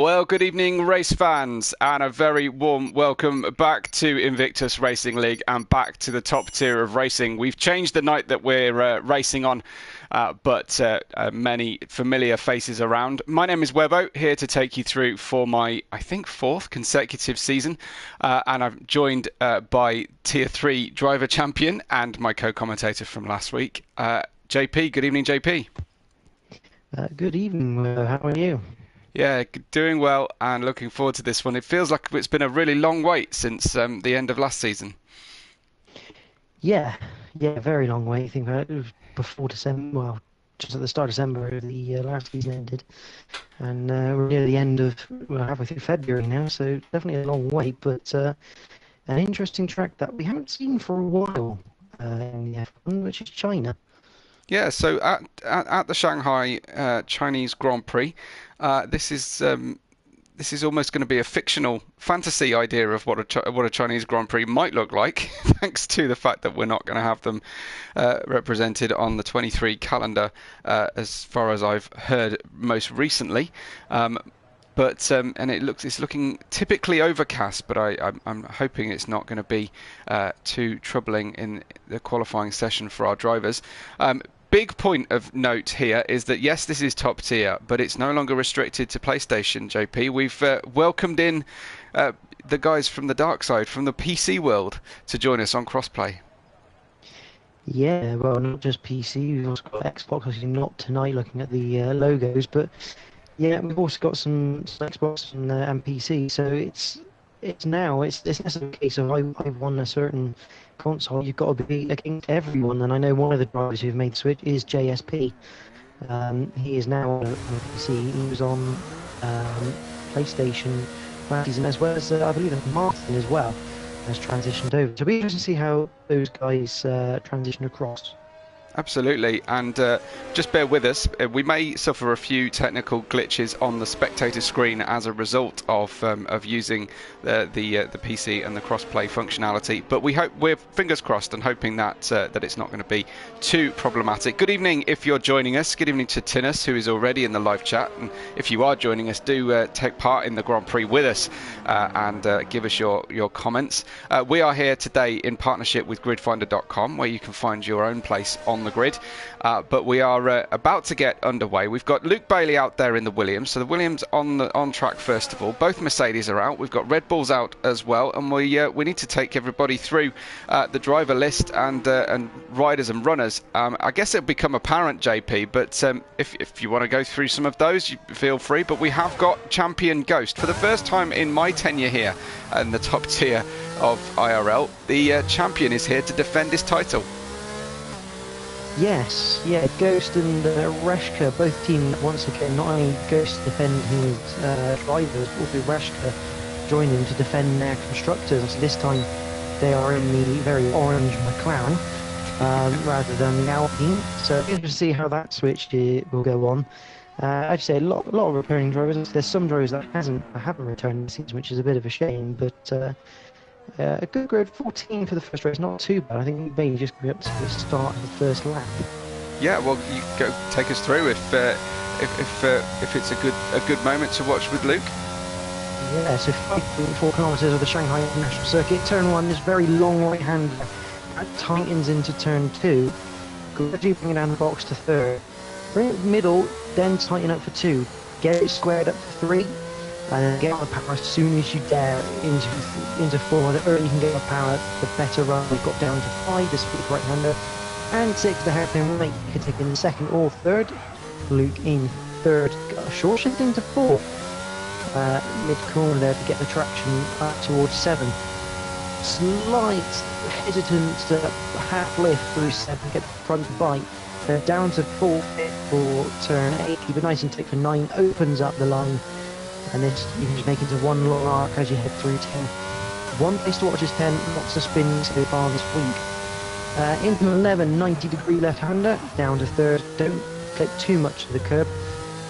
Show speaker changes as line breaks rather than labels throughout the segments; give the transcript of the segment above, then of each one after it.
Well, good evening, race fans, and a very warm welcome back to Invictus Racing League and back to the top tier of racing. We've changed the night that we're racing on, but many familiar faces around. My name is Webbo, here to take you through for my, I think, fourth consecutive season, and I'm joined by Tier 3 driver champion and my co-commentator from last week, JP. Good evening, JP.
Good evening. How are you?
Yeah, doing well and looking forward to this one. It feels like it's been a really long wait since the end of last season.
Yeah, very long wait. I think it was before December, well, just at the start of December, the last season ended. And we're near the end of, well, halfway through February now, so definitely a long wait, but an interesting track that we haven't seen for a while in the F1, which is China.
Yeah, so at the Shanghai Chinese Grand Prix, this is almost going to be a fictional fantasy idea of what a Chinese Grand Prix might look like, thanks to the fact that we're not going to have them represented on the 23 calendar, as far as I've heard most recently. But and it's looking typically overcast, but I'm hoping it's not going to be too troubling in the qualifying session for our drivers. Big point of note here is that yes, this is top tier, but it's no longer restricted to PlayStation, JP. We've welcomed in the guys from the dark side, from the PC world, to join us on crossplay.
Yeah, well, not just PC, we've also got Xbox, obviously not tonight looking at the logos, but yeah, we've also got some Xbox and PC, so it's less of a case of I've won a certain console. You've got to be against everyone, and I know one of the drivers who've made the switch is JSP. He is now on PC. He was on PlayStation last season, as well as I believe that Martin as well has transitioned over. So it'll be interesting to see how those guys transition across.
Absolutely, and just bear with us. We may suffer a few technical glitches on the spectator screen as a result of using the PC and the crossplay functionality. But we're fingers crossed and hoping that that it's not going to be too problematic. Good evening, if you're joining us. Good evening to Tinus, who is already in the live chat. And if you are joining us, do take part in the Grand Prix with us and give us your comments. We are here today in partnership with gridfinder.com, where you can find your own place on the grid, but we are about to get underway. We've got Luke Bailey out there in the Williams, so the Williams on track first of all. Both Mercedes are out. We've got Red Bulls out as well, and we need to take everybody through the driver list and riders and runners. I guess it'll become apparent, JP, but if you want to go through some of those, you feel free. But we have got Champion Ghost for the first time in my tenure here in the top tier of IRL. The champion is here to defend his title.
Yes, yeah, Ghost and Reshka, both team once again, not only Ghost defending his drivers, but also Reshka joining him to defend their constructors. So this time they are in the very orange McLaren rather than the Alpine. So interesting to see how that switch will go on. I'd say a lot of returning drivers. There's some drivers that haven't returned this season, which is a bit of a shame, but a good grade 14 for the first race, not too bad. I think maybe just be up to the start of the first lap.
Yeah, well, you go take us through if it's a good moment to watch with Luke.
Yeah, so 5.4 kilometres of the Shanghai International Circuit. Turn 1 is very long right-hand. That tightens into turn 2. Gradually bring it down the box to third. Bring it middle, then tighten up for 2. Get it squared up for 3. And then get on the power as soon as you dare into 4. The earlier you can get on power, the better run. We've got down to 5, this week right-hander. And 6, the hairpin right. You can take in second or third. Luke in third. Short shift into 4th. Mid-corner there to get the traction up towards 7. Slight hesitance to half lift through 7, get the front bite. Down to 4th for turn 8. Keep it nice and tight for 9. Opens up the line. And this you can just make into one long arc as you head through 10. One place to watch is 10, lots of spins so far this week. Into 11, 90-degree left-hander, down to 3rd, don't clip too much to the curb.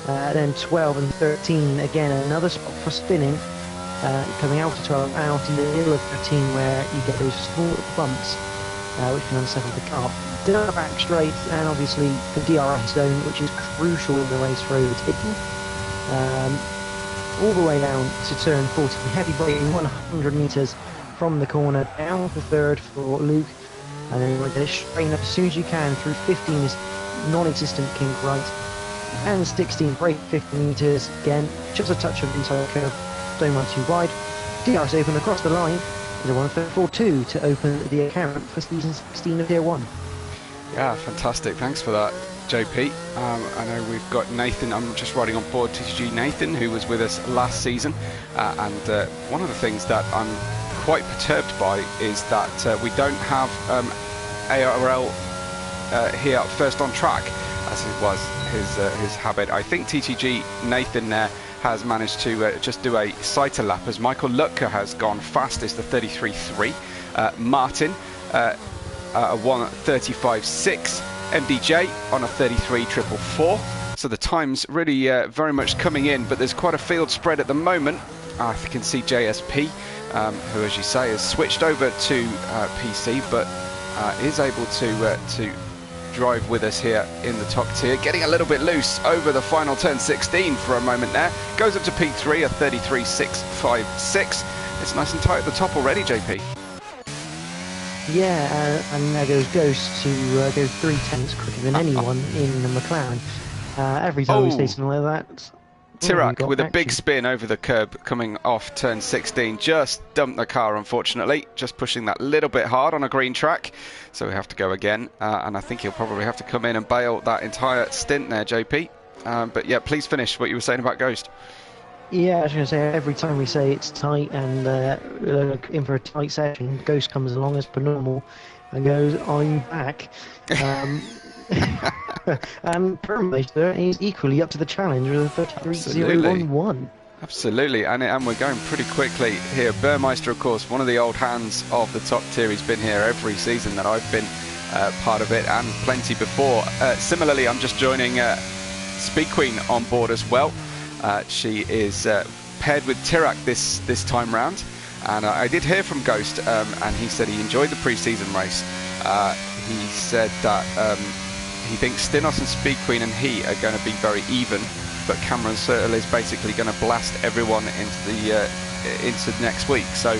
Then 12 and 13, again another spot for spinning. Coming out of 12, out in the middle of 13 where you get those small bumps, which can unsettle the car. Then back straight, and obviously the DRS zone, which is crucial in the race for overtaking. all the way down to turn 14. Heavy braking 100 metres from the corner down to third for Luke. And then we're going to strain up as soon as you can through 15 is non-existent kink right. And 16, brake 50 metres, again, just a touch of inside curve, don't run too wide. DRS open across the line, is a 1:34.2 to open the account for season 16 of Tier 1.
Yeah, fantastic. Thanks for that, JP. I know we've got Nathan, I'm just riding on board TCG Nathan, who was with us last season. And one of the things that I'm quite perturbed by is that we don't have ARL here first on track, as it was his habit. I think TTG Nathan there has managed to just do a sighter lap, as Michael Lutker has gone fastest, the 33.3. Martin, a 1:35.6. MDJ on a 33.444. So the time's really very much coming in, but there's quite a field spread at the moment. I can see JSP, who, as you say, has switched over to PC, but is able to drive with us here in the top tier, getting a little bit loose over the final turn 16 for a moment there. Goes up to P3, a 33.656. It's nice and tight at the top already, JP.
Yeah, and there goes Ghost, who goes 3/10 quicker than anyone in the McLaren. Every time we say something like that...
Tirak with a big spin over the curb coming off turn 16, just dumped the car, unfortunately, just pushing that little bit hard on a green track, so we have to go again, and I think he'll probably have to come in and bail that entire stint there, JP. But yeah, please finish what you were saying about Ghost.
Yeah, I was going to say, every time we say it's tight and in for a tight session, Ghost comes along as per normal and goes, I'm back. And Permeister is equally up to the challenge with a 33.011.
Absolutely, and we're going pretty quickly here. Burmeister, of course, one of the old hands of the top tier. He's been here every season that I've been part of it, and plenty before. Similarly, I'm just joining Speed Queen on board as well. She is paired with Tirak this time round, and I did hear from Ghost, and he said he enjoyed the pre-season race. He said that he thinks Stinos and Speed Queen and he are going to be very even, but Cameron Sertle is basically going to blast everyone into next week. So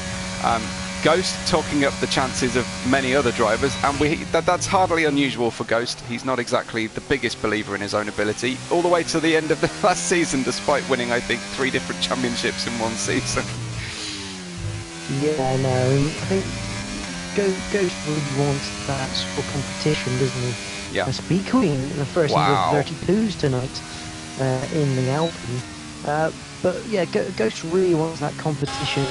Ghost talking up the chances of many other drivers, and that's hardly unusual for Ghost. He's not exactly the biggest believer in his own ability, all the way to the end of the last season, despite winning, I think, 3 different championships in one season.
Yeah, no, I think Ghost really wants that sort of competition, doesn't he?
Yeah.
Speed Queen, the first of 32s tonight in the Alpine. But yeah, Ghost really wants that competition,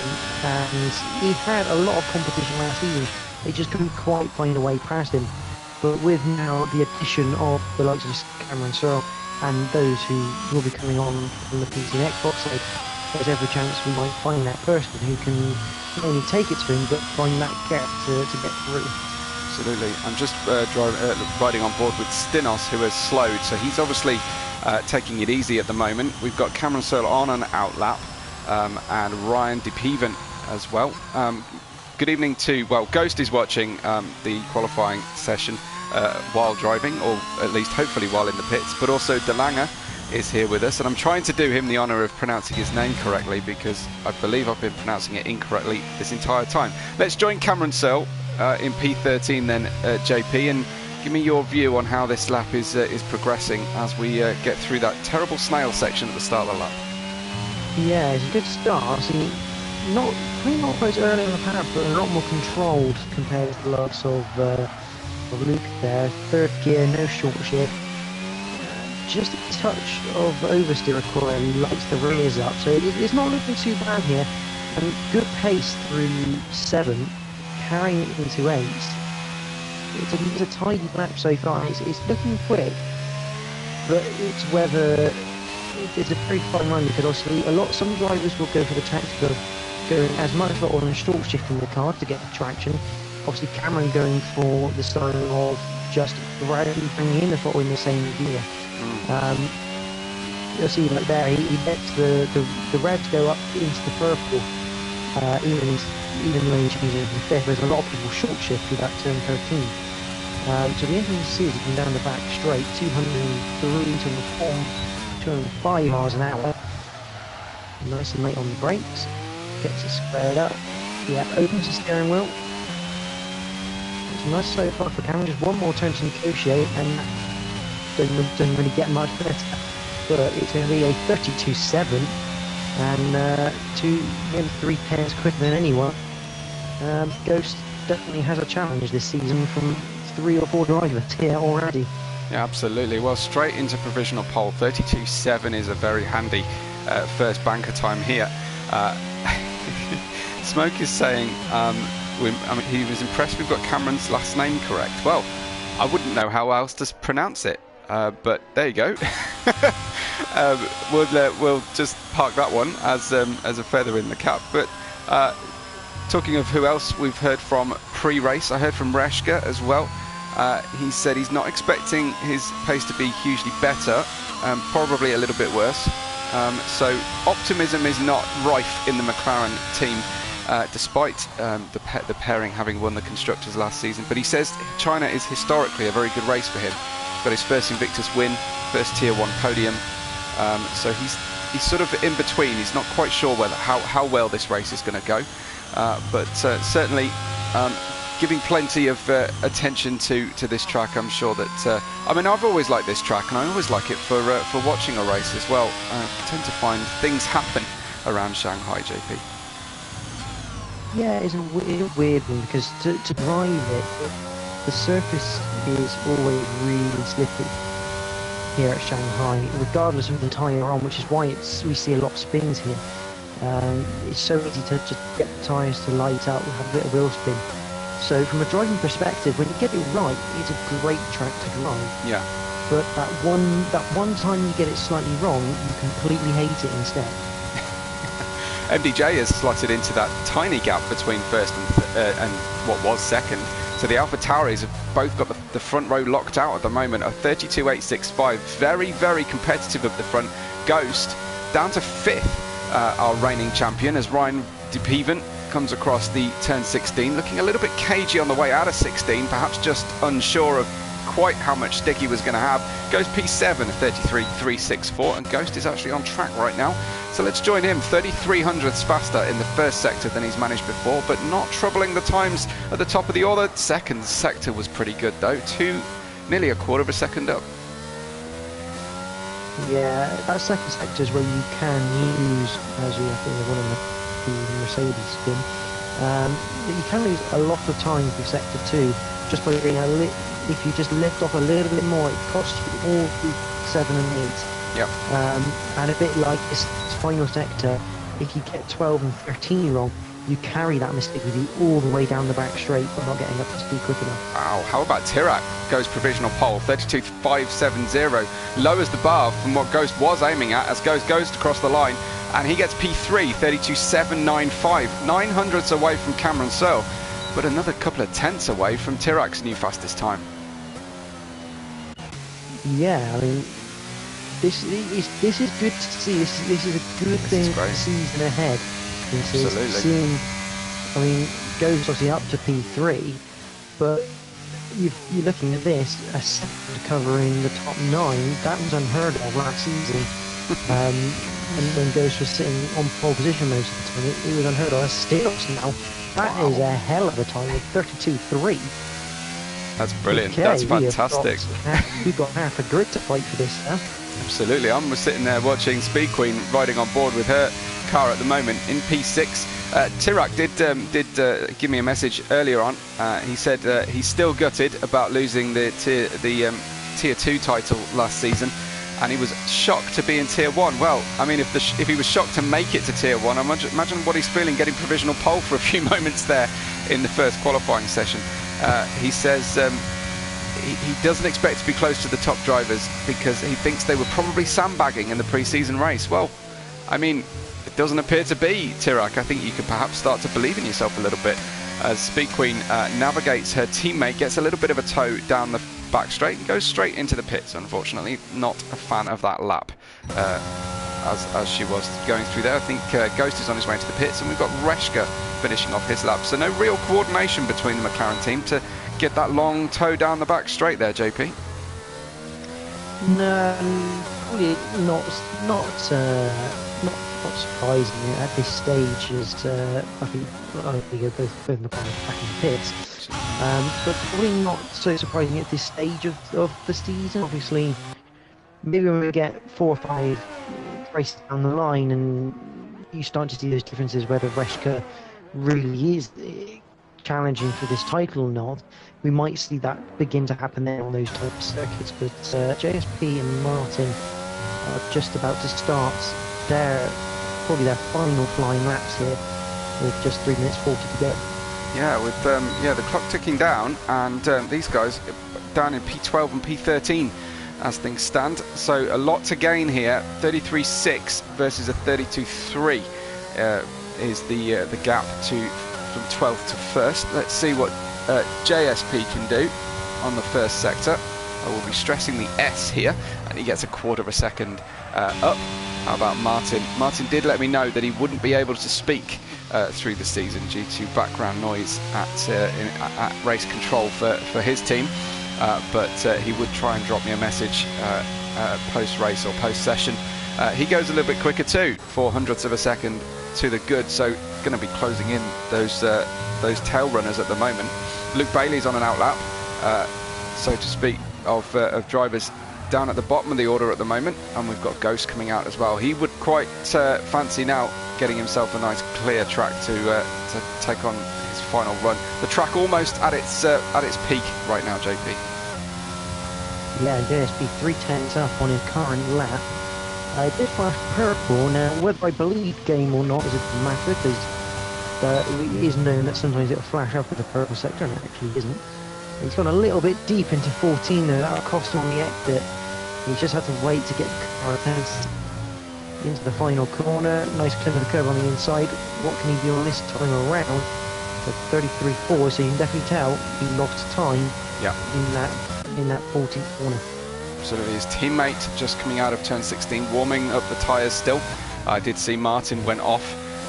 and he had a lot of competition last season. They just couldn't quite find a way past him. But with now the addition of the likes of Cameron Searle and those who will be coming on from the PC and Xbox side, there's every chance we might find that person who can not only take it to him, but find that gap to get through.
Absolutely. I'm just riding on board with Stinos, who has slowed, so he's obviously taking it easy at the moment. We've got Cameron Searle on an outlap, and Ryan DePeven as well. Good evening to, well, Ghost is watching the qualifying session while driving, or at least hopefully while in the pits, but also DeLanger is here with us, and I'm trying to do him the honour of pronouncing his name correctly, because I believe I've been pronouncing it incorrectly this entire time. Let's join Cameron Searle in P13 then, JP, and give me your view on how this lap is progressing as we get through that terrible snail section at the start of the lap.
Yeah, it's a good start. See, probably not quite early on the paddock, but a lot more controlled compared to the likes of Luke there. Third gear, no short shift. Just a touch of oversteer required, he lights the rears up, so it's not looking too bad here. And good pace through 7, carrying it into 8. It's a tidy lap so far. It's looking quick, but it's whether it's a very fine line, because obviously some drivers will go for the tactic of going as much throttle and short shifting the car to get the traction. Obviously Cameron going for the style of just gradually bringing in the throttle in the same gear. You'll see like there, he lets the reds go up into the purple, even when he changes to 5th. There's a lot of people short shift through that turn 13. So the engine you see is going down the back straight, 203 to the 205 miles an hour. Nice and late on the brakes. Gets it squared up. Yeah, opens the steering wheel. It's nice so far for Cameron. Just one more turn to negotiate, and doesn't really get much better. But it's going to be a 32.7, and nearly 3 pairs quicker than anyone. Ghost definitely has a challenge this season from 3 or 4 drivers here already.
Yeah, absolutely. Well, straight into provisional pole. 32.7 is a very handy first banker time here. Smoke is saying he was impressed we've got Cameron's last name correct. Well, I wouldn't know how else to pronounce it, but there you go. We'll just park that one as a feather in the cap. But talking of who else we've heard from pre-race, I heard from Reshka as well. He said he's not expecting his pace to be hugely better, probably a little bit worse. So optimism is not rife in the McLaren team, despite the pairing having won the Constructors last season. But he says China is historically a very good race for him. Got his first Invictus win, first Tier 1 podium. So he's sort of in between. He's not quite sure how well this race is going to go. But certainly giving plenty of attention to this track. I'm sure that I mean, I've always liked this track, and I always like it for watching a race as well. I tend to find things happen around Shanghai, JP.
Yeah, it's a weird one, because to drive it, the surface is always really slippy here at Shanghai, regardless of the tyre you're on, which is why we see a lot of spins here. It's so easy to just get the tyres to light up and have a bit of wheel spin. So from a driving perspective, when you get it right, it's a great track to drive.
Yeah.
But that one time you get it slightly wrong, you completely hate it instead.
MDJ has slotted into that tiny gap between first and what was second. So the AlphaTauris have both got the front row locked out at the moment. A 32.865, very, very competitive at the front. Ghost down to 5th, our reigning champion, as Ryan DePeven comes across the turn 16, looking a little bit cagey on the way out of 16, perhaps just unsure of quite how much stick he was going to have. Goes P7 at 33.364, and Ghost is actually on track right now. So let's join him. 33 hundredths faster in the first sector than he's managed before, but not troubling the times at the top of the order. Second sector was pretty good though, nearly a quarter of a second up.
Yeah, that second sector is where you can use, as you I think they're running the Mercedes spin, you can lose a lot of time with sector 2 just by being if you just lift off a little bit more. It costs you all through 7 and 8.
Yep.
And a bit like this final sector, if you get 12 and 13 wrong, you carry that mistake with you all the way down the back straight for not getting up to speed quick enough.
Wow, how about Tirac? Goes provisional pole, 32.570, lowers the bar from what Ghost was aiming at as Ghost goes across the line, and he gets P3, 32.795, 9 hundredths away from Cameron Searle, but another couple of tenths away from Tirac's new fastest time.
Yeah, I mean, this is good to see. This is a good thing for the season ahead.
Absolutely.
Seeing, I mean, Ghost obviously up to P3, but you're looking at this, a second covering the top 9. That was unheard of last season. And when Ghost was sitting on pole position most of the time, it was unheard of. Still now, that is a hell of a time with 32.3.
That's brilliant.
Okay,
that's fantastic.
We've got half a grid to fight for this now.
Absolutely. I'm sitting there watching Speed Queen riding on board with her car at the moment in P6. Tirac did give me a message earlier on. He said he's still gutted about losing the Tier 2 title last season, and he was shocked to be in Tier 1. Well, I mean, if he was shocked to make it to Tier 1, imagine what he's feeling getting provisional pole for a few moments there in the first qualifying session. He says he doesn't expect to be close to the top drivers because he thinks they were probably sandbagging in the pre-season race. Well, I mean, it doesn't appear to be, Tirac. I think you could perhaps start to believe in yourself a little bit as Speed Queen navigates her teammate, gets a little bit of a tow down the back straight and goes straight into the pits. Unfortunately, not a fan of that lap as she was going through there. I think Ghost is on his way into the pits, and we've got Reshka finishing off his lap. So no real coordination between the McLaren team to get that long tow down the back straight there, JP.
No, probably not surprising at this stage, as I think they go both of them back in the pits. But probably not so surprising at this stage of the season. Obviously, maybe when we get 4 or 5 races down the line and you start to see those differences, whether Reshka really is challenging for this title or not, we might see that begin to happen there on those type of circuits. But JSP and Martin are just about to start probably their final flying laps here, with just 3 minutes 40 to go.
Yeah, with the clock ticking down, and these guys down in P12 and P13 as things stand. So a lot to gain here. 33.6 versus a 32.3 is the gap from 12th to 1st. Let's see what JSP can do on the first sector. I will be stressing the S here, and he gets a 1/4 of a second up. How about Martin? Martin did let me know that he wouldn't be able to speak through the season due to background noise at race control for his team, but he would try and drop me a message post-race or post-session. He goes a little bit quicker too, 0.04 of a second to the good, so going to be closing in those tail runners at the moment. Luke Bailey's on an outlap, so to speak, of drivers down at the bottom of the order at the moment, and we've got Ghost coming out as well. He would quite fancy now getting himself a nice clear track to take on his final run. The track almost at its peak right now, JP.
Yeah, JSP 3/10 up on his current lap. It did flash purple. Now, whether I believe game or not is a matter, because it is known that sometimes it'll flash up at the purple sector, and it actually isn't. He's gone a little bit deep into 14 though. That'll cost him on the exit. He just had to wait to get the car into the final corner. Nice clip of the curve on the inside. What can he do on this time around? So 33.4, so you can definitely tell he lost time in that 14th corner.
Absolutely. His teammate just coming out of turn 16, warming up the tyres still. I did see Martin went off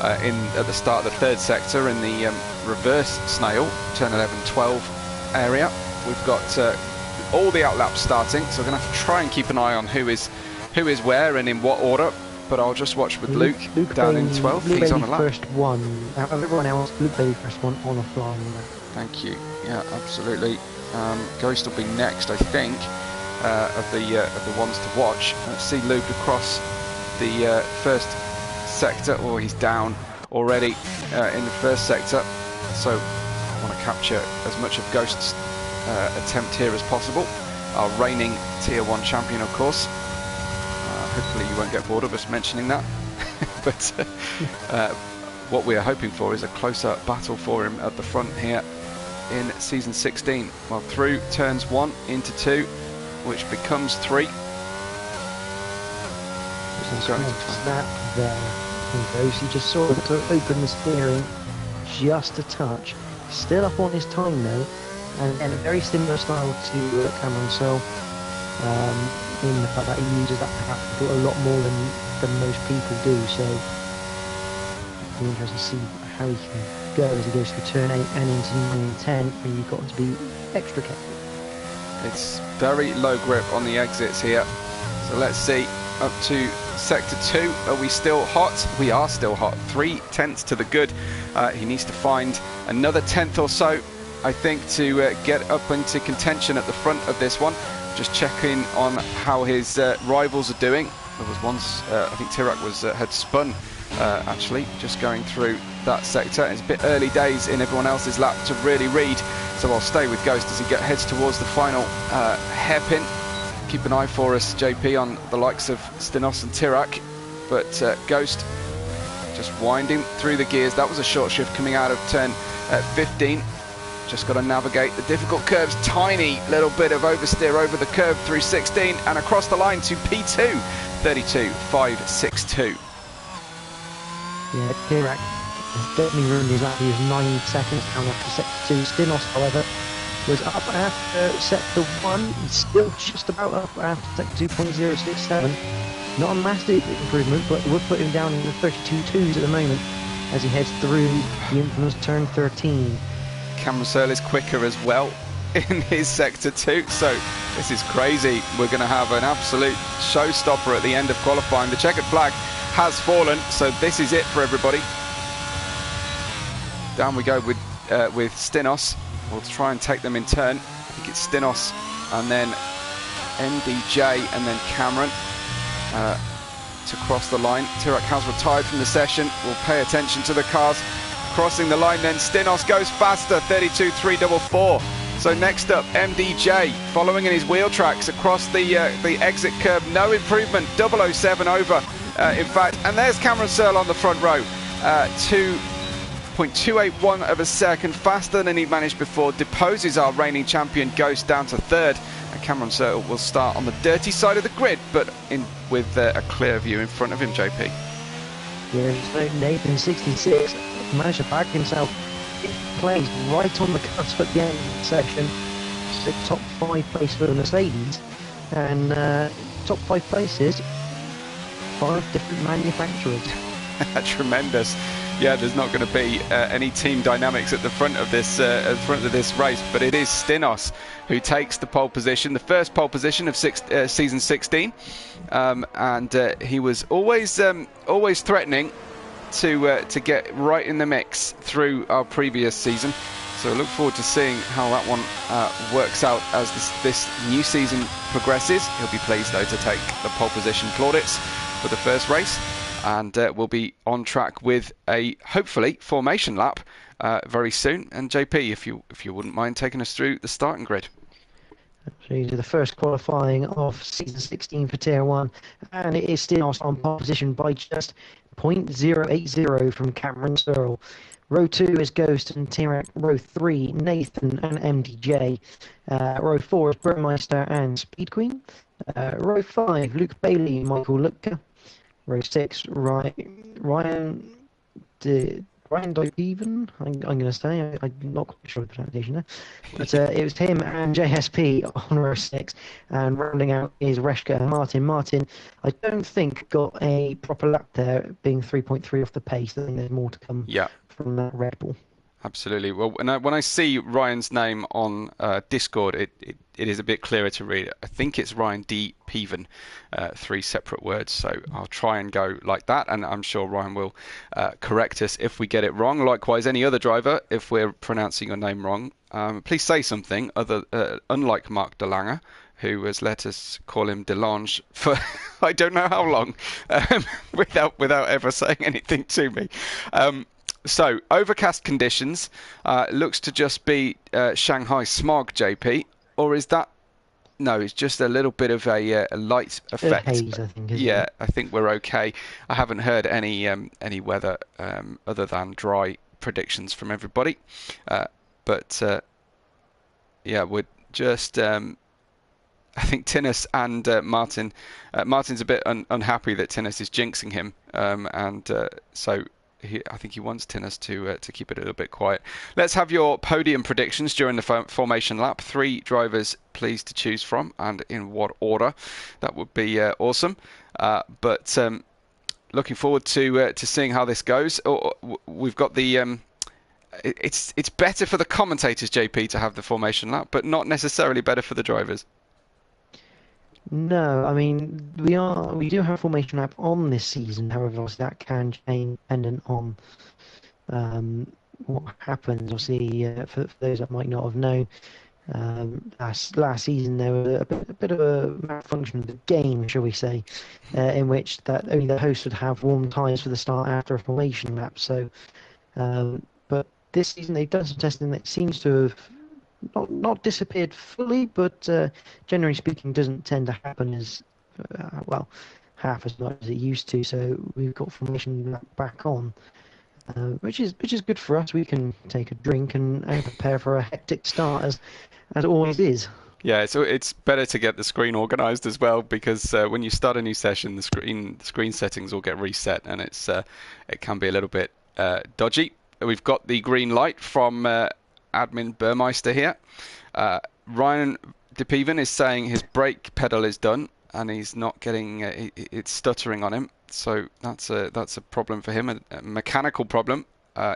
at the start of the 3rd sector in the reverse snail, turn 11-12 area. We've got all the outlaps starting, so we're going to have to try and keep an eye on who is where and in what order. But I'll just watch with Luke down in 12.
Luke
He's
Bailey
on a lap.
First one. Out of everyone else, Luke Bailey first one on a flying lap.
Thank you. Yeah, absolutely. Ghost will be next, I think, of the ones to watch. Let's see Luke across the first sector. Oh, he's down already in the first sector. So I want to capture as much of Ghost's attempt here as possible. Our reigning Tier 1 champion, of course. Hopefully you won't get bored of us mentioning that. But what we are hoping for is a closer battle for him at the front here in Season 16. Well, through turns 1 into 2, which becomes 3.
Snap there. He just saw it open the steering just a touch. Still up on his time though, and a very similar style to Cameron Searle, in the fact that he uses that perhaps a lot more than most people do. So it'll be interesting to see how he can go as he goes through turn 8 and into 9 and 10, where you've got to be extra careful.
It's very low grip on the exits here, so let's see. Up to sector 2, are we still hot? We are still hot. 3/10 to the good. He needs to find another 10th or so, I think, to get up into contention at the front of this one. Just checking on how his rivals are doing. There was once, I think Tirak had spun actually, just going through that sector. It's a bit early days in everyone else's lap to really read, so I'll stay with Ghost as he heads towards the final hairpin. Keep an eye for us, JP, on the likes of Stenos and Tirak, but Ghost just winding through the gears. That was a short shift coming out of turn 15. Just got to navigate the difficult curves. Tiny little bit of oversteer over the curve through 16 and across the line to P2, 32.562.
Yeah, Tirak has definitely ruined his lap. He was 9 seconds down after sector 2. Stenos, however, was up after sector 1. He's still just about up after sector 2.067. Not a massive improvement, but we'll put him down in the 32.2s at the moment as he heads through the infamous turn 13.
Cameron Searle is quicker as well. in his sector 2. So this is crazy. We're going to have an absolute showstopper at the end of qualifying. The checkered flag has fallen, so this is it for everybody. Down we go with Stinos. We'll try and take them in turn. I think it's Stinos and then MDJ and then Cameron to cross the line. Tirac has retired from the session. We'll pay attention to the cars crossing the line then. Stinos goes faster, 32.344. So next up, MDJ following in his wheel tracks across the exit curb. No improvement, 007 over in fact. And there's Cameron Searle on the front row. 2.281 of a second faster than he managed before. Deposes our reigning champion, goes down to third. And Cameron Searle will start on the dirty side of the grid, but with a clear view in front of him, JP.
Yeah, Nathan 66 managed to back himself in place right on the cusp at the end of the session. Top 5 place for the Mercedes, and top 5 places, 5 different manufacturers.
Tremendous. Yeah, there's not going to be any team dynamics at the front of this race, but it is Stinos who takes the pole position, the first pole position of season 16, and he was always threatening to get right in the mix through our previous season. So I look forward to seeing how that one works out as this new season progresses. He'll be pleased though to take the pole position plaudits for the first race. And we'll be on track with a hopefully formation lap very soon. And JP, if you wouldn't mind taking us through the starting grid.
Absolutely, the first qualifying of season 16 for Tier 1, and it is still on pole position by just 0.080 from Cameron Searle. Row 2 is Ghost and Tirac. Row 3, Nathan and MDJ. Row 4 is Burmeister and Speed Queen. Row 5, Luke Bailey, Michael Lupka. Row 6, Ryan Dipeven, I'm going to say. I'm not quite sure of the pronunciation there. But it was him and JSP on row 6. And rounding out is Reshka and Martin. Martin, I don't think, got a proper lap there, being 3.3 off the pace. I think there's more to come from that Red Bull. Absolutely.
Well, when I see Ryan's name on Discord, it is a bit clearer to read. I think it's Ryan D. Peven, 3 separate words. So I'll try and go like that, and I'm sure Ryan will correct us if we get it wrong. Likewise, any other driver, if we're pronouncing your name wrong, please say something. Unlike Mark DeLanger, who has let us call him Delange for I don't know how long, without ever saying anything to me. So, overcast conditions, looks to just be Shanghai smog, JP, or is that... No, it's just a little bit of a light effect.
Haze, I think,
yeah, I think we're okay. I haven't heard any weather other than dry predictions from everybody. But yeah, we're just... I think Tinnis and Martin... Martin's a bit unhappy that Tinnis is jinxing him, so... I think he wants Tinnis to keep it a little bit quiet. Let's have your podium predictions during the formation lap. 3 drivers, please, to choose from, and in what order. That would be awesome. But looking forward to seeing how this goes. We've got the... It's better for the commentators, JP, to have the formation lap, but not necessarily better for the drivers.
No, I mean we do have a formation lap on this season. However, obviously that can change dependent on what happens. Obviously, for those that might not have known, last season there was a bit of a malfunction of the game, shall we say, in which that only the host would have warm tyres for the start after a formation lap. So, but this season they've done some testing that seems to have not disappeared fully, but generally speaking doesn't tend to happen as half as much as it used to. So we've got formation back on, which is good for us. We can take a drink and prepare for a hectic start as always is.
Yeah, so it's better to get the screen organised as well, because when you start a new session, the screen settings will get reset, and it can be a little bit dodgy. We've got the green light from admin Burmeister here. Ryan DePeven is saying his brake pedal is done and he's not getting it's stuttering on him, so that's a problem for him, a mechanical problem.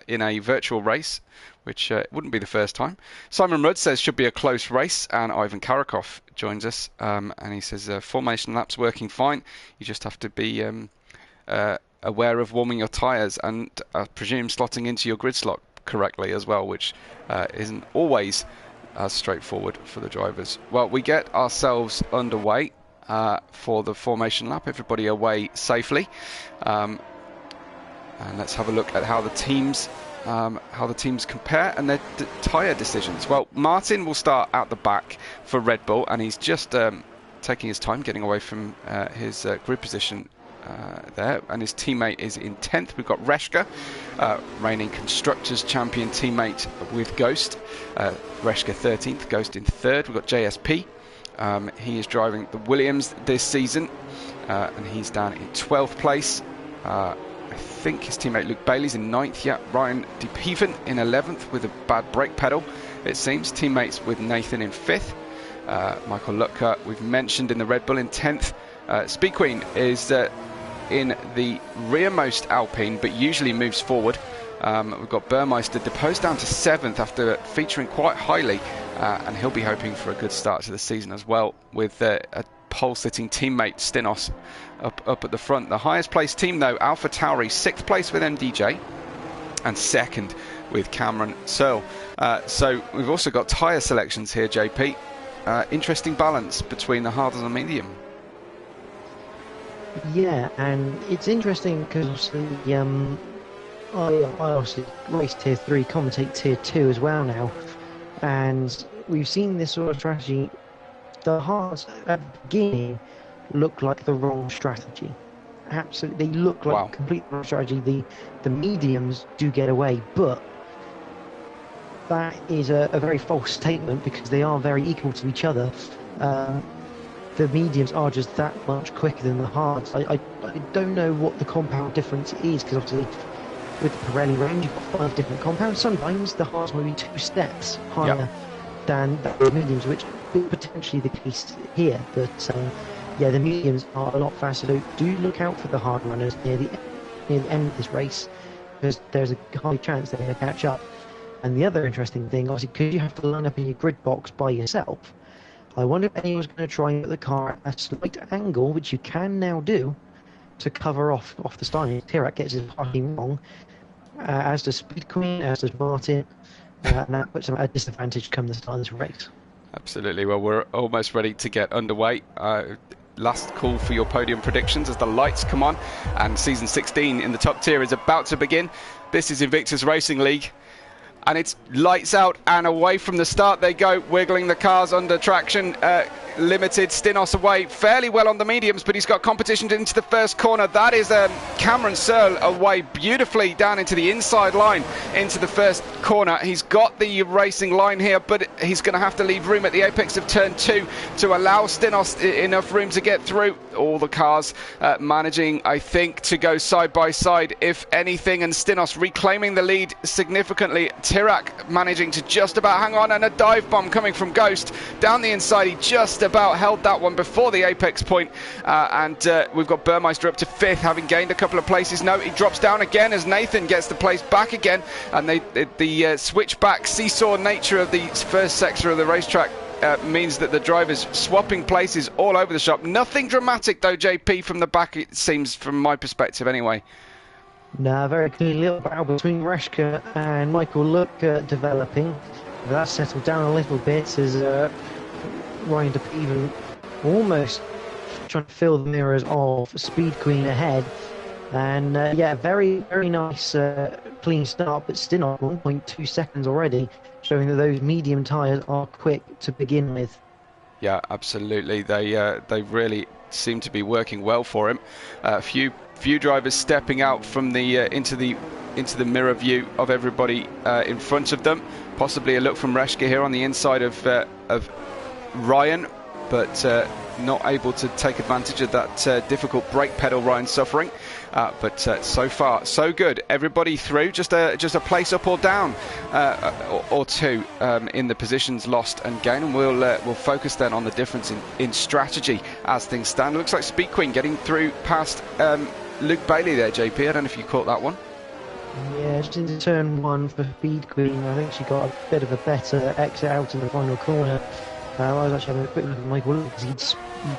in a virtual race, which wouldn't be the first time. Simon Rudd says should be a close race, and Ivan Karakov joins us, and he says formation laps working fine. You just have to be aware of warming your tyres and I presume slotting into your grid slot correctly as well, which isn't always as straightforward for the drivers. Well, we get ourselves underway for the formation lap. Everybody away safely, and let's have a look at how the teams compare and their tyre decisions. Well, Martin will start out the back for Red Bull, and he's just taking his time getting away from his grid position there, and his teammate is in 10th. We've got Reshka, reigning Constructors Champion teammate with Ghost. Reshka 13th, Ghost in 3rd. We've got JSP. He is driving the Williams this season, and he's down in 12th place. I think his teammate Luke Bailey's in 9th. Yeah, Ryan DePeven in 11th with a bad brake pedal, it seems. Teammates with Nathan in 5th. Michael Lutka, we've mentioned, in the Red Bull in 10th. Speed Queen is in the rearmost Alpine, but usually moves forward. We've got Burmeister deposed down to 7th after featuring quite highly, and he'll be hoping for a good start to the season as well, with a pole-sitting teammate Stinos up at the front. The highest placed team though, Alpha Tauri, 6th place with MDJ and 2nd with Cameron Searle. So we've also got tyre selections here, JP. Interesting balance between the hard and the medium.
Yeah, and it's interesting because I obviously race tier 3, commentate tier 2 as well now, and we've seen this sort of strategy. The hards at the beginning look like the wrong strategy. Absolutely, they look like complete wrong strategy. The mediums do get away, but that is a very false statement because they are very equal to each other. The mediums are just that much quicker than the hards. I don't know what the compound difference is, because obviously with the Pirelli range you've got 5 different compounds. Sometimes the hards may be 2 steps higher than the mediums, which is potentially the case here. But yeah, the mediums are a lot faster. So do look out for the hard runners near the end of this race, because there's a high chance they're going to catch up. And the other interesting thing, obviously, because you have to line up in your grid box by yourself, I wonder if anyone's going to try and put the car at a slight angle, which you can now do, to cover off the styling. Tirac gets his parking wrong, as does Speed Queen, as does Martin, and that puts them at a disadvantage come the start of this race.
Absolutely. Well, we're almost ready to get underway. Last call for your podium predictions as the lights come on, and season 16 in the top tier is about to begin. This is Invictus Racing League, and it's lights out and away from the start they go, wiggling the cars under traction. Limited. Stinos away fairly well on the mediums, but he's got competition into the first corner. That is Cameron Searle away beautifully down into the inside line into the first corner. He's got the racing line here, but he's going to have to leave room at the apex of turn 2 to allow Stinos enough room to get through. All the cars managing, I think, to go side by side, if anything, and Stinos reclaiming the lead significantly. Tirac managing to just about hang on, and a dive bomb coming from Ghost down the inside. He just about held that one before the apex point, and we've got Burmeister up to 5th, having gained a couple of places. No, he drops down again as Nathan gets the place back again, and the switchback seesaw nature of the first sector of the racetrack means that the drivers swapping places all over the shop. Nothing dramatic though, JP, from the back, it seems, from my perspective anyway.
No, very clear little battle between Reshka and Michael Look developing. That's settled down a little bit as Ryan DePeven almost trying to fill the mirrors of Speed Queen ahead. And yeah, very, very nice clean start, but still not 1.2 seconds already, showing that those medium tyres are quick to begin with. Yeah, absolutely. They really seem to be working well for him. Few drivers stepping out from the into the mirror view of everybody in front of them. Possibly a look from Reshka here on the inside of Ryan, but not able to take advantage of that difficult brake pedal Ryan's suffering. But so far so good. Everybody through, just a place up or down or two in the positions lost and gained, and we'll focus then on the difference in strategy as things stand. Looks like Speed Queen getting through past Luke Bailey there, JP. I don't know if you caught that one. Yeah, just into turn 1 for Speed Queen. I think she got a bit of a better exit out in the final corner. I was actually having a quick look at Michael because he'd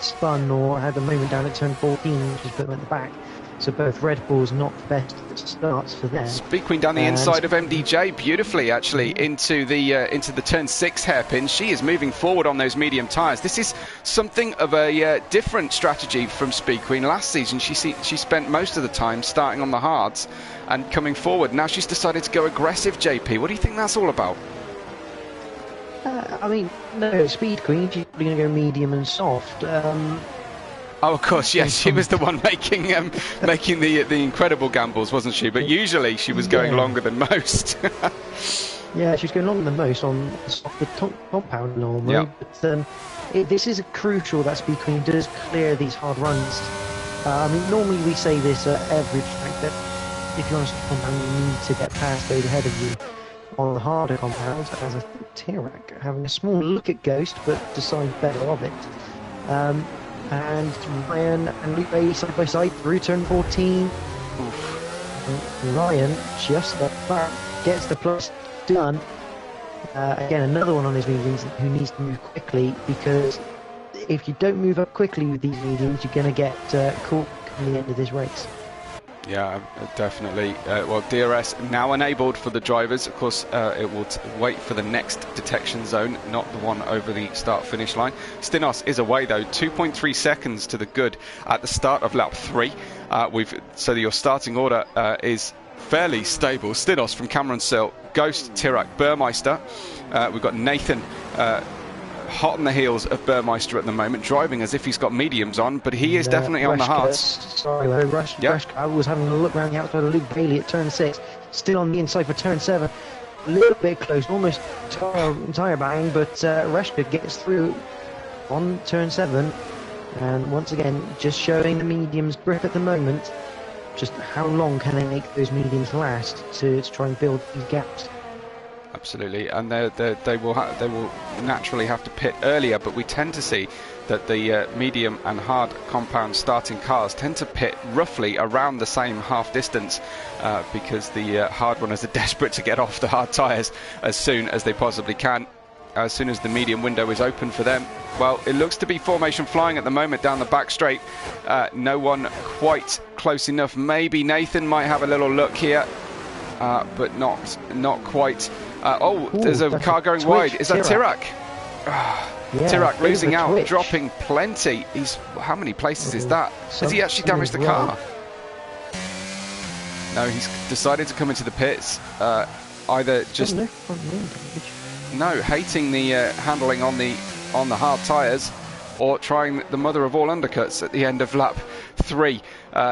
spun or had a moment down at turn 14, which just put him at the back. So both Red Bulls not the best starts for them.
Speed Queen down the inside of MDJ beautifully, actually, into the turn 6 hairpin. She is moving forward on those medium tyres. This is something of a different strategy from Speed Queen. Last season, she spent most of the time starting on the hards and coming forward. Now she's decided to go aggressive, JP. What do you think that's all about?
I mean, no, Speed Queen, she's probably going to go medium and soft.
Oh, of course, yes. She was the one making the incredible gambles, wasn't she? But usually she was going longer than most.
Yeah, she was going longer than most on the compound normally.
Yeah.
But this is crucial that Speed Queen does clear these hard runs. I mean, normally we say this at every track that if you're on a compound, you need to get past those ahead of you. On the harder compounds, as a Tirac having a small look at Ghost, but decides better of it. And Ryan and Lupe side by side through turn 14. Ryan just at the back gets the plus done. Again, another one on his mediums who needs to move quickly, because if you don't move up quickly with these mediums, you're going to get caught at the end of this race.
Yeah, definitely. Well, DRS now enabled for the drivers. Of course, it will wait for the next detection zone, not the one over the start-finish line. Stinos is away, though. 2.3 seconds to the good at the start of lap 3. So your starting order is fairly stable. Stinos from Cameron Sill, Ghost, Tirac, Burmeister. We've got Nathan hot on the heels of Burmeister at the moment, driving as if he's got mediums on, but he is definitely on the hards.
Sorry, I was having a look around the outside of Luke Bailey at turn 6, still on the inside for turn 7, a little bit close, almost tire bang, but Reshka gets through on turn 7, and once again, just showing the mediums grip at the moment. Just how long can they make those mediums last to try and build these gaps?
Absolutely, and they will naturally have to pit earlier, but we tend to see that the medium and hard compound starting cars tend to pit roughly around the same half distance because the hard runners are desperate to get off the hard tyres as soon as they possibly can. As soon as the medium window is open for them. Well, it looks to be formation flying at the moment down the back straight. No one quite close enough. Maybe Nathan might have a little look here, but not quite. There's a car going wide. Is that Tirac? Tirac losing out, dropping plenty. How many places is that? Has he actually damaged the car? No, he's decided to come into the pits. Either just hating the handling on the hard tyres, or trying the mother of all undercuts at the end of lap 3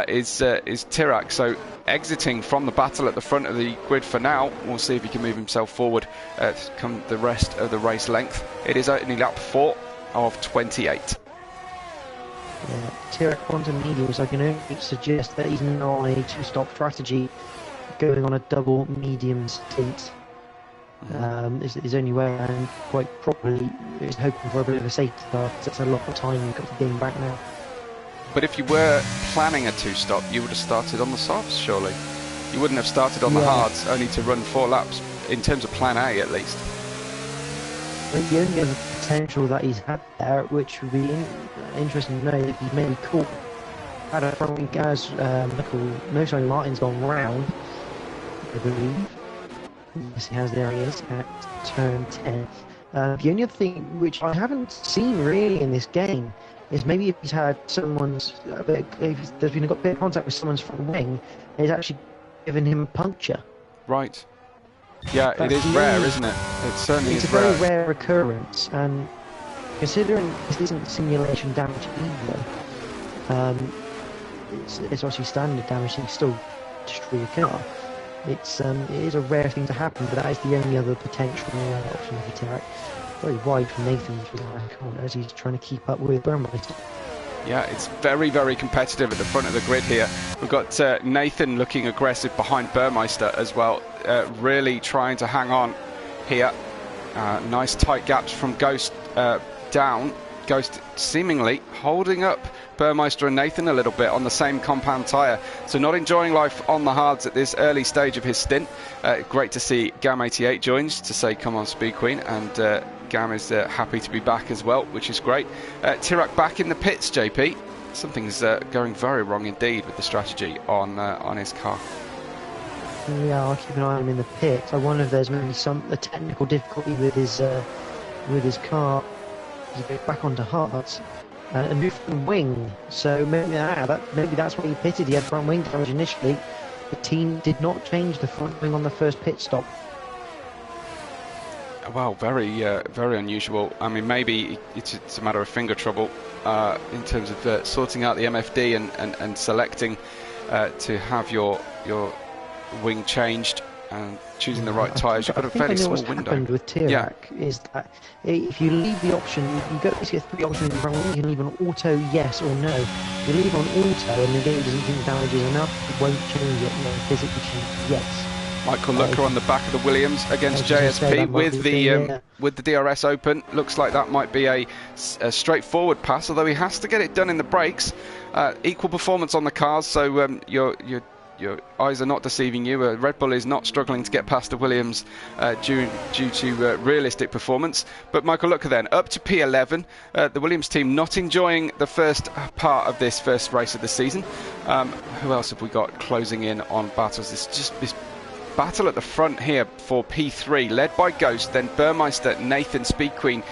is Tirac. So exiting from the battle at the front of the grid for now. We'll see if he can move himself forward come the rest of the race length. It is only lap 4 of 28.
Yeah, Tirac onto mediums. I can only suggest that he's not on a two-stop strategy, going on a double medium stint. Is his only way, and quite probably is hoping for a bit of a safety car. That's a lot of time you've got to gain back now.
But if you were planning a two-stop, you would have started on the softs, surely. You wouldn't have started on the hards, only to run 4 laps, in terms of plan A at least.
But the only other potential that he's had there, which would be interesting to know, if he maybe had a front wing as Martin's gone round, I believe. Yes, he has. There he is at turn 10. The only other thing which I haven't seen really in this game is maybe if he's had if there's been a bit of contact with someone's front wing, it's actually given him a puncture.
Right. Yeah, it is rare, isn't it? It certainly is rare.
It's a very rare occurrence, and considering this isn't simulation damage either, it's obviously standard damage, so you still destroy your car. It is a rare thing to happen, but that is the only other potential option for Tirac. Very wide from Nathan through the right corner as he's trying to keep up with Burmeister.
Yeah, it's very, very competitive at the front of the grid here. We've got Nathan looking aggressive behind Burmeister as well, really trying to hang on here. Nice tight gaps from Ghost down Ghost seemingly holding up Burmeister and Nathan a little bit on the same compound tyre, so not enjoying life on the hards at this early stage of his stint. Great to see Gam88 joins to say come on Speed Queen, and Gam is happy to be back as well, which is great. Tirak back in the pits, JP. Something's going very wrong indeed with the strategy on his car.
Yeah, I'll keep an eye on him in the pit. I wonder if there's maybe a technical difficulty with his car. He's a bit back onto hards. A new front wing, so maybe that's why he pitted. He had front wing damage initially. The team did not change the front wing on the first pit stop.
Well, very unusual. I mean, maybe it's a matter of finger trouble in terms of sorting out the MFD and selecting to have your wing changed and choosing the right tyres. You've got a fairly small window. What happened
with Tirak is that if you leave the option, you go basically 3 options in the front wing. You can leave on auto, yes or no. If you leave on auto and the game doesn't think damage is enough, it won't change it. You physically change yes.
Michael Looker on the back of the Williams against JSP with the DRS open. Looks like that might be a straightforward pass, although he has to get it done in the brakes. Equal performance on the cars, so your eyes are not deceiving you. Red Bull is not struggling to get past the Williams due to realistic performance. But Michael Looker then up to P11. The Williams team not enjoying the first part of this first race of the season. Who else have we got closing in on battles? This battle at the front here for P3, led by Ghost, then Burmeister, Nathan, Speed Queen,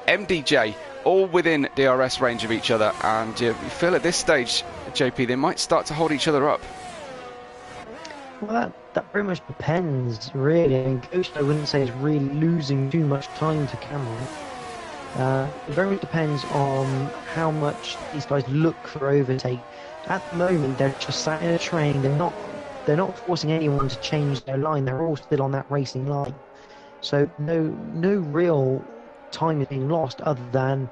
MDJ, all within DRS range of each other. And you feel at this stage, JP, they might start to hold each other up.
Well, that very much depends, really. I mean, Ghost, I wouldn't say is really losing too much time to Cameron. It very much depends on how much these guys look for overtake. At the moment, they're just sat in a train. They're not forcing anyone to change their line. They're all still on that racing line. So no real time is being lost, other than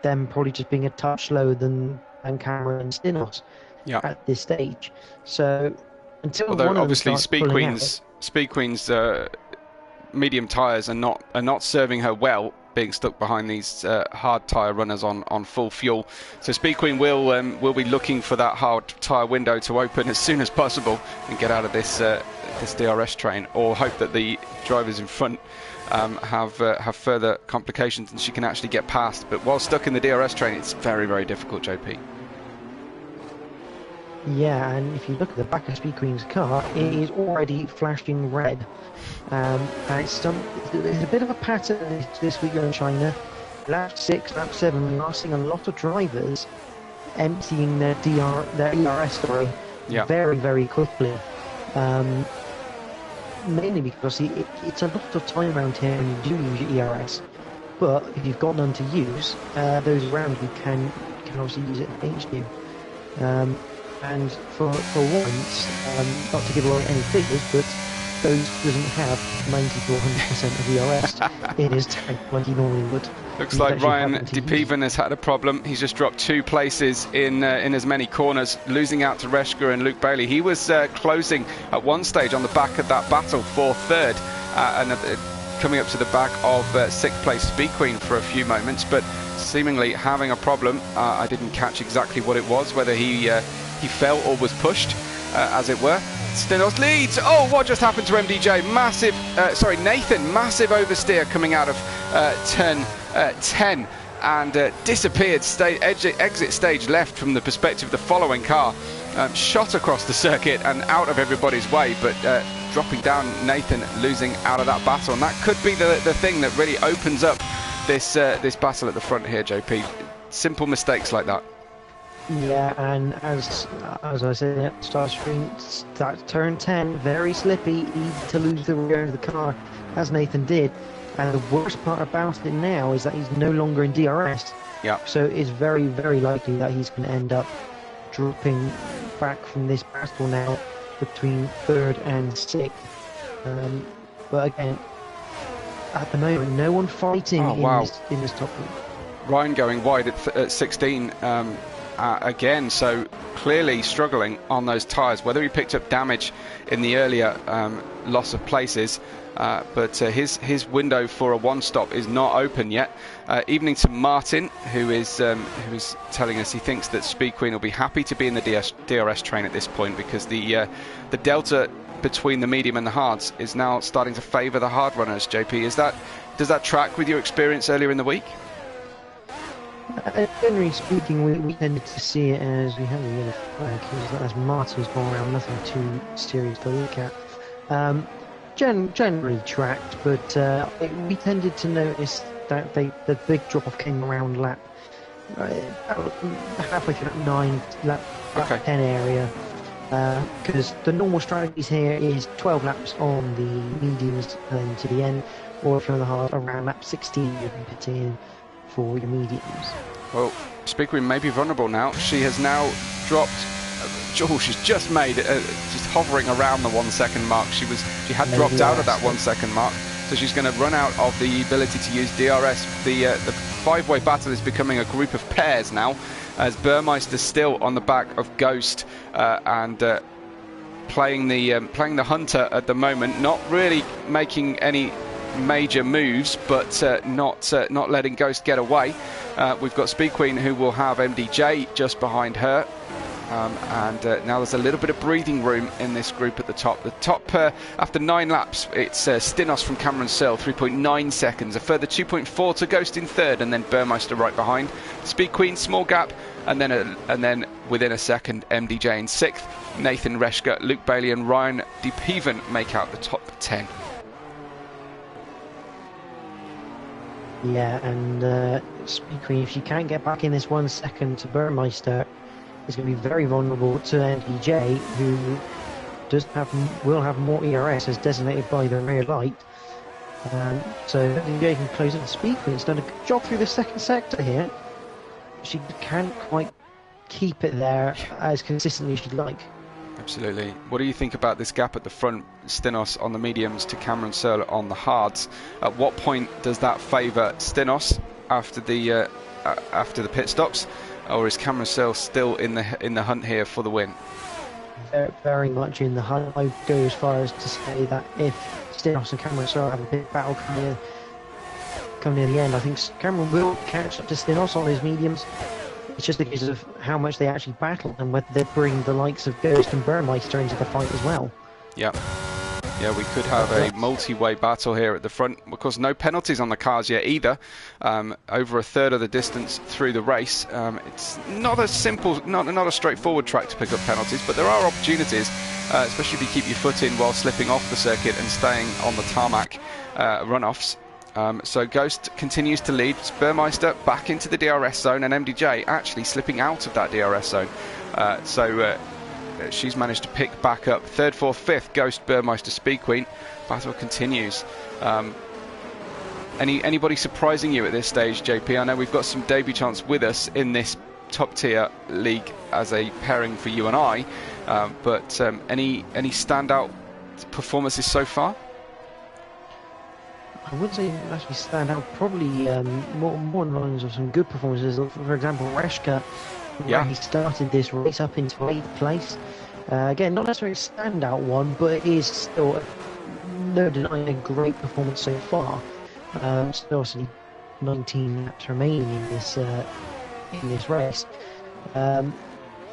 them probably just being a touch slower than Cameron and Stinos at this stage. So until
although
one of
obviously
them
Speed Queen's medium tyres are not serving her well, being stuck behind these hard tyre runners on full fuel. So Speed Queen will be looking for that hard tyre window to open as soon as possible and get out of this DRS train, or hope that the drivers in front have further complications and she can actually get past. But while stuck in the DRS train, it's very, very difficult, JP.
Yeah, and if you look at the back of Speed Queen's car, it is already flashing red. And there's a bit of a pattern this week in China. Lap 6, lap 7, we are seeing a lot of drivers emptying their ERS very, very quickly. Mainly because it's a lot of time around here when you do use your ERS. But if you've got none to use, those around you can obviously use it against you. And for once, not to give away any figures, but Ghost doesn't have 90 to 100% of ERS in his tank like he normally would.
Looks like Ryan DePeven has had a problem. He's just dropped 2 places in as many corners, losing out to Reshka and Luke Bailey. He was closing at one stage on the back of that battle for third, and coming up to the back of 6th place Speed Queen for a few moments, but seemingly having a problem. I didn't catch exactly what it was, whether he fell or was pushed, as it were. Stinos leads. Oh, what just happened to MDJ? Nathan, massive oversteer coming out of turn 10 and disappeared. Exit stage left from the perspective of the following car. Shot across the circuit and out of everybody's way, but dropping down, Nathan losing out of that battle. And that could be the thing that really opens up this battle at the front here, JP. Simple mistakes like that.
Yeah, and as I said at the start screen, that turn 10, very slippy, easy to lose the rear of the car, as Nathan did. And the worst part about it now is that he's no longer in DRS.
Yeah.
So it's very, very likely that he's going to end up dropping back from this battle now between 3rd and 6th. But again, at the moment, no one fighting in this top group.
Ryan going wide at 16. again, so clearly struggling on those tyres. Whether he picked up damage in the earlier loss of places, but his window for a one-stop is not open yet. Evening to Martin, who is telling us he thinks that Speed Queen will be happy to be in the DRS train at this point, because the delta between the medium and the hards is now starting to favour the hard runners. JP, does that track with your experience earlier in the week?
Generally speaking, we tended to see it as we have the yellow flag, as Martin's gone around, nothing too serious to look at. Generally tracked, but we tended to notice that the big drop-off came around lap halfway through lap 10 area, because the normal strategies here is 12 laps on the mediums and then to the end, or if you're on the hard, around lap 16 you can put in for your mediums. Well,
Speed Queen may be vulnerable now. She has now dropped. She's just made just hovering around the 1 second mark. She had dropped out of that 1 second mark, so she's going to run out of the ability to use DRS. The five-way battle is becoming a group of pairs now, as Burmeister's still on the back of Ghost and playing the hunter at the moment, not really making any major moves, but not letting Ghost get away. We've got Speed Queen, who will have MDJ just behind her, and now there's a little bit of breathing room in this group at the top. The top, after 9 laps, it's Stinos from Cameron Searle, 3.9 seconds, a further 2.4 to Ghost in third, and then Burmeister right behind. Speed Queen, small gap, and then within a second, MDJ in sixth. Nathan Reshka, Luke Bailey, and Ryan DePeven make out the top 10.
Yeah, and Speed Queen, if she can't get back in this 1 second to Burmeister, is going to be very vulnerable to MDJ, who will have more ERS as designated by the rear light. So MDJ can close up the Speed Queen. It's done a good job through the second sector here. She can't quite keep it there as consistently as she'd like.
Absolutely. What do you think about this gap at the front? Stinos on the mediums to Cameron Searle on the hards. At what point does that favour Stinos after the pit stops, or is Cameron Searle still in the hunt here for the win?
Very, very much in the hunt. I go as far as to say that if Stinos and Cameron Searle have a big battle come near the end, I think Cameron will catch up to Stinos on his mediums. It's just a case of how much they actually battle and whether they bring the likes of Ghost and Burmeister into the fight as well. Yeah,
we could have a multi-way battle here at the front. Of course, no penalties on the cars yet either. Over a third of the distance through the race. It's not a simple, not a straightforward track to pick up penalties, but there are opportunities, especially if you keep your foot in while slipping off the circuit and staying on the tarmac runoffs. So Ghost continues to lead. Burmeister back into the DRS zone, and MDJ actually slipping out of that DRS zone. So she's managed to pick back up. Third, fourth, fifth, Ghost, Burmeister, Speed Queen. Battle continues. Anybody surprising you at this stage, JP? I know we've got some debutants with us in this top tier league as a pairing for you and I, but any standout performances so far?
I would say actually stand out probably more in lines of some good performances. For example, Reshka, he started this race up into 8th place. Again, not necessarily a standout one, but it is still no denying a great performance so far. Still obviously 19 laps remaining in this race.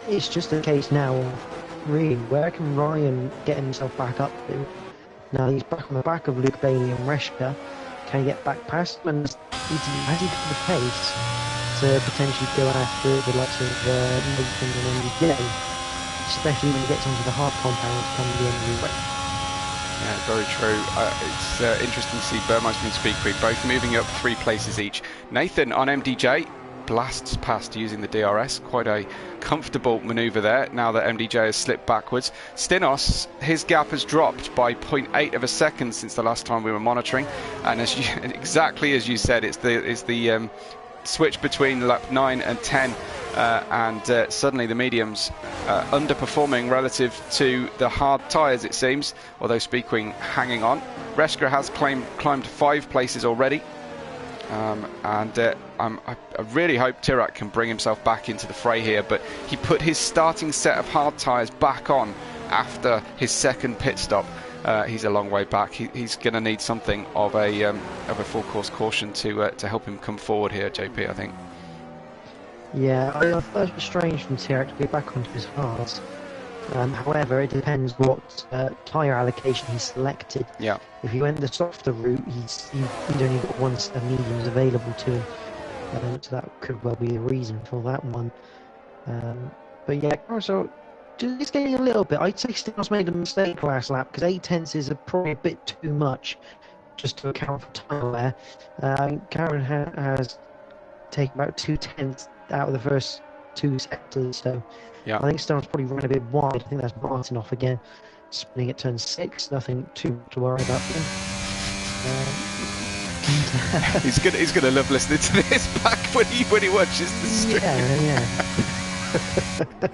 It's just a case now of really where can Ryan get himself back up to? Now he's back on the back of Luke Bailey and Reshka. Can he get back past them? And has he got the pace to potentially go after the likes of Nathan and MDJ, especially when he gets onto the hard compound come the end of the race?
Yeah, very true. It's interesting to see Burmeister and Speed Queen both moving up 3 places each. Nathan on MDJ blasts past using the DRS. Quite a comfortable manoeuvre there now that MDJ has slipped backwards. Stinos, his gap has dropped by 0.8 of a second since the last time we were monitoring, and exactly as you said, it's the switch between lap 9 and 10, and suddenly the mediums underperforming relative to the hard tyres, it seems, although Speed Queen hanging on. Reshka has climbed 5 places already. I really hope Tirac can bring himself back into the fray here, but he put his starting set of hard tyres back on after his second pit stop. He's a long way back. He's going to need something of a full course caution to help him come forward here, JP, I think.
Yeah, I thought it was strange from Tirac to go back onto his hards. However, it depends what tyre allocation he selected.
Yeah.
If he went the softer route, he's only got one set of mediums available to him. So that could well be the reason for that one. But yeah, so just getting a little bit. I'd say Stinos made a mistake last lap because 8/10 is probably a bit too much just to account for tyre wear. Karen has taken about 2/10 out of the first 2 sectors, so
yeah.
I think Stone's probably run a bit wide. I think that's Martin off again, spinning at turn 6. Nothing too much to worry about him.
He's gonna love listening to this back when he watches the stream.
Yeah.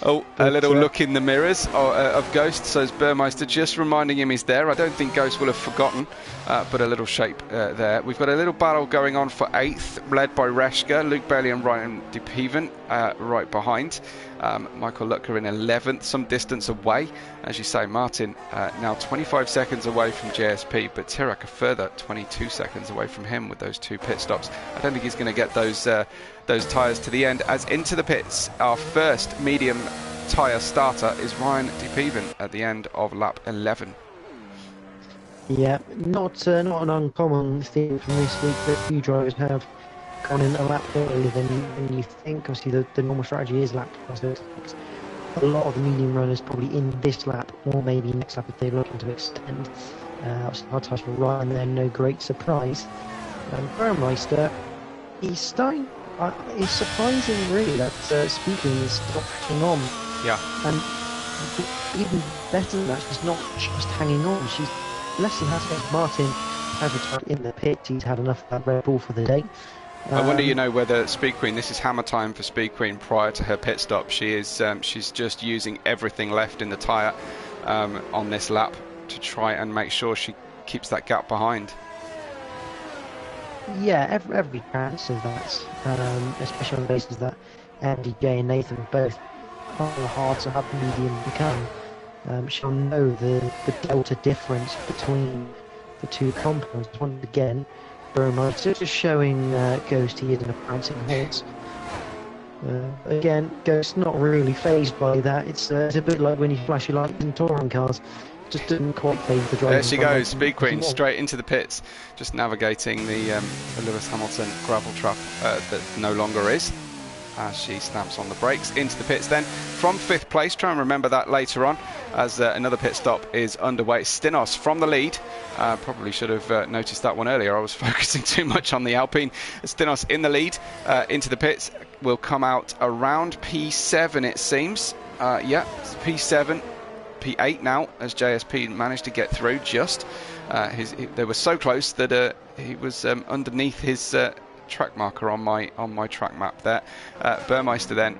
Oh, a little look in the mirrors of Ghost, says Burmeister, just reminding him he's there. I don't think Ghost will have forgotten, but a little shape there. We've got a little battle going on for 8th, led by Reshka, Luke Bailey and Ryan DePeven right behind. Michael Lucker in 11th, some distance away. As you say, Martin now 25 seconds away from JSP, but Tirac a further 22 seconds away from him with those 2 pit stops. I don't think he's going to get those tyres to the end. As into the pits, our first medium tyre starter is Ryan DePeven at the end of lap 11.
Yeah, not an uncommon theme from this week that a few drivers have gone in a lap earlier than you think. Obviously, the normal strategy is lap 36. A lot of the medium runners probably in this lap, or maybe next lap if they're looking to extend. Obviously, hard tyres for Ryan there, no great surprise. Burmeister, he's starting. It's surprising, really, that Speaking is stopped hanging on.
Yeah.
And even better than that, she's not just hanging on. She's less than half. Martin has returned in the pit. He's had enough of that Red Bull for the day.
I wonder, whether Speed Queen, this is hammer time for Speed Queen prior to her pit stop. She's just using everything left in the tyre on this lap to try and make sure she keeps that gap behind.
Yeah, every chance of that, especially on the basis that Andy, Jay and Nathan both are hard to have medium become. She'll know the delta difference between the 2 compounds. Once again, Burmeister just showing Ghost he is in a prancing horse. Again, Ghost not really phased by that. It's a bit like when you flash your lights in touring cars. Just didn't quite phase the driver.
There she goes, Speed Queen, straight into the pits, just navigating the Lewis Hamilton gravel trap that no longer is. As she snaps on the brakes into the pits then from 5th place. Try and remember that later on as another pit stop is underway. Stinos from the lead. Probably should have noticed that one earlier. I was focusing too much on the Alpine. Stinos in the lead into the pits. Will come out around P7 it seems. Yeah, it's P7. P8 now, as JSP managed to get through just. They were so close that he was underneath his track marker on my track map there. Burmeister then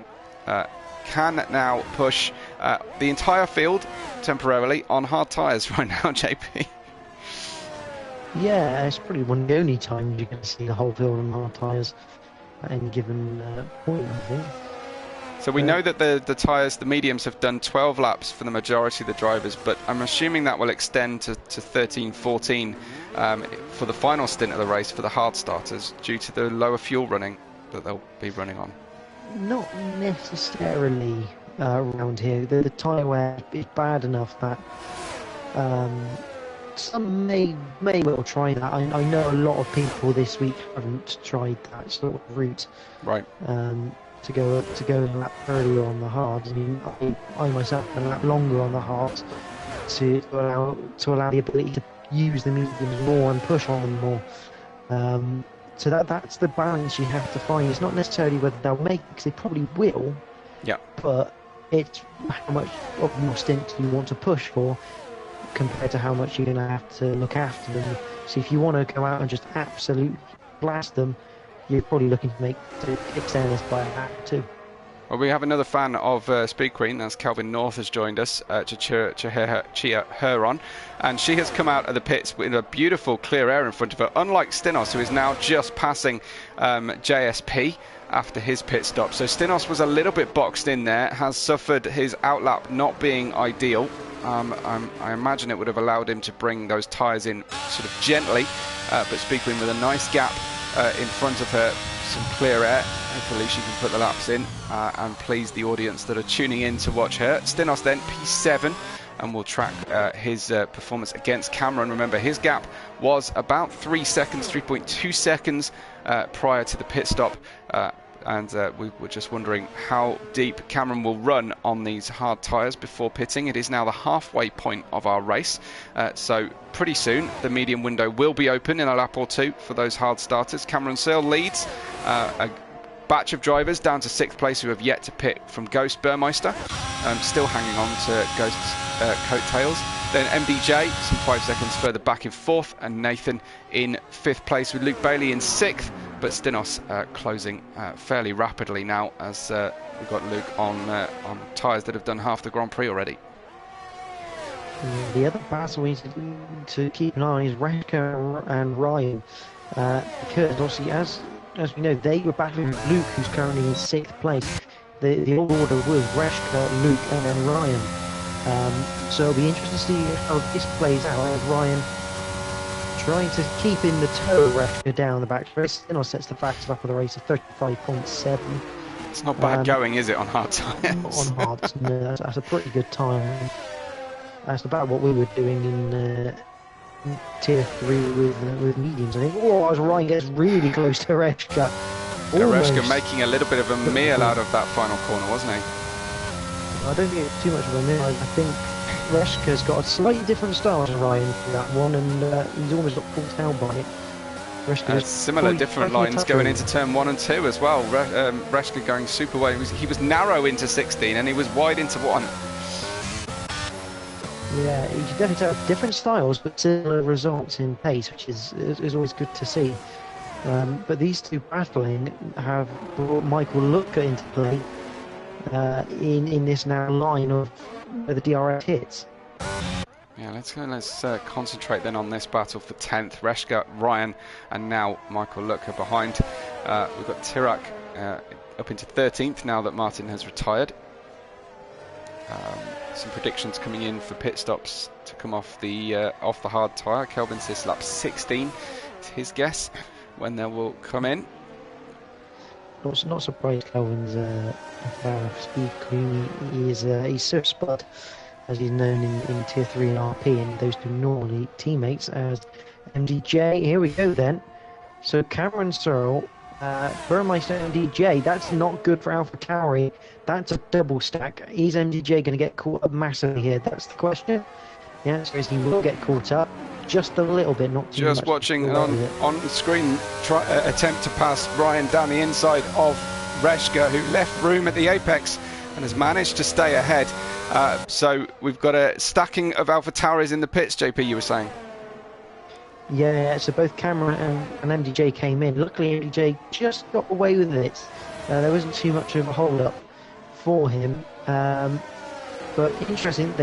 can now push the entire field temporarily on hard tyres right now, JP.
Yeah, it's probably one of the only times you're going to see the whole field on hard tyres at any given point, I think.
So we know that the tyres, the mediums, have done 12 laps for the majority of the drivers, but I'm assuming that will extend to 13, 14 for the final stint of the race for the hard starters due to the lower fuel running that they'll be running on.
Not necessarily around here. The tyre wear is bad enough that some may well try that. I know a lot of people this week haven't tried that sort of route.
Right.
To go a lap earlier on the hard. I mean, I myself a lap longer on the hard to allow the ability to use the mediums more and push on them more. So that's the balance you have to find. It's not necessarily whether they'll make it, because they probably will.
Yeah.
But it's how much of your stint you want to push for compared to how much you're going to have to look after them. So if you want to go out and just absolutely blast them, you're probably looking to extend this by a lap too.
Well, we have another fan of Speed Queen, that's Kelvin North, has joined us to cheer her on. And she has come out of the pits with a beautiful clear air in front of her, unlike Stinos, who is now just passing JSP after his pit stop. So Stinos was a little bit boxed in there, has suffered his outlap not being ideal. I imagine it would have allowed him to bring those tyres in sort of gently, but Speed Queen with a nice gap in front of her, some clear air. Hopefully she can put the laps in and please the audience that are tuning in to watch her. Stinos then P7, and we'll track his performance against Cameron. Remember, his gap was about 3 seconds, 3.2 seconds prior to the pit stop. And we were just wondering how deep Cameron will run on these hard tyres before pitting. It is now the halfway point of our race, so pretty soon the medium window will be open in a lap or two for those hard starters. Cameron Searle leads a batch of drivers down to 6th place who have yet to pit from Ghost Burmeister, still hanging on to Ghost's coattails. Then MDJ some 5 seconds further back in 4th, and Nathan in 5th place with Luke Bailey in 6th. But Stinos closing fairly rapidly now, as we've got Luke on tyres that have done half the Grand Prix already.
The other battle we need to keep an eye on is Reshka and Ryan, because obviously, as we know, they were battling with Luke, who's currently in 6th place. The old order was Reshka, Luke, and then Ryan. So it'll be interesting to see how this plays out, as Ryan trying to keep in the toe of Reshka down the back. Stinos sets the fastest lap of the race at 35.7.
It's not bad going, is it, on hard tyres?
On hard, no, that's a pretty good time. That's about what we were doing in Tier 3 with mediums, I think. Oh, as Ryan gets really close to Reshka.
Reshka making a little bit of a meal out of that final corner, wasn't he?
I don't think it's too much of a meal. I think Reshka's got a slightly different style to Ryan for that one, and he's almost got caught out by it.
Similar different lines going into turn 1 and 2 as well. Reshka going super wide. He was narrow into 16 and he was wide into 1.
Yeah, you can definitely tell different styles but similar results in pace, which is always good to see. But these two battling have brought Michael Looker into play in this now line of where the DRS hits.
Yeah, let's concentrate then on this battle for 10th. Reshka, Ryan, and now Michael Looker behind. We've got Tirak up into 13th now that Martin has retired. Some predictions coming in for pit stops to come off the hard tyre. Kelvin says lap 16 is his guess when they will come in.
Not surprised Kelvin's Speed Queen. He's Sir Spud, as he's known in Tier 3 and RP, and those two normally teammates as MDJ. Here we go then. So Cameron Searle, Burmeister, MDJ. That's not good for Alpha Tauri. That's a double stack. Is MDJ going to get caught up massively here? That's the question. The answer is he will get caught up. Just a little bit, not too much.
Just watching on the screen, attempt to pass Ryan down the inside of Reshka, who left room at the apex and has managed to stay ahead. So we've got a stacking of Alpha Tauris in the pits, JP, you were saying?
Yeah, so both Cameron and MDJ came in. Luckily, MDJ just got away with it. There wasn't too much of a hold-up for him. But interesting,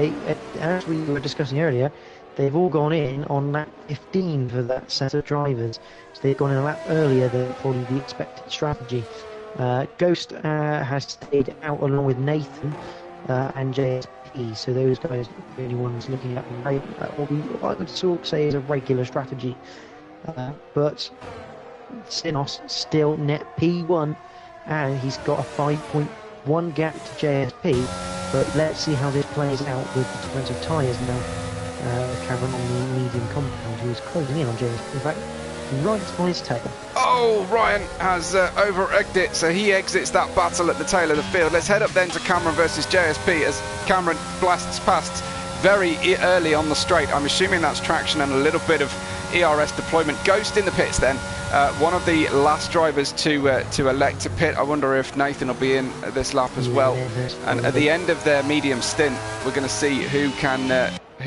as we were discussing earlier, they've all gone in on lap 15 for that set of drivers. So they've gone in a lap earlier than probably the expected strategy. Ghost has stayed out along with Nathan and JSP, so those guys are the only ones looking at what I would sort of say is a regular strategy. But Sinos still net P1, and he's got a 5.1 gap to JSP. But let's see how this plays out with the difference of tyres now. Cameron on the medium compound, who is closing in on JSP. In fact, right on his tail.
Oh, Ryan has over-egged it, so he exits that battle at the tail of the field. Let's head up then to Cameron versus JSP as Cameron blasts past very early on the straight. I'm assuming that's traction and a little bit of ERS deployment. Ghost in the pits then. One of the last drivers to elect to pit. I wonder if Nathan will be in this lap as well. And at the end of their medium stint, we're going to see who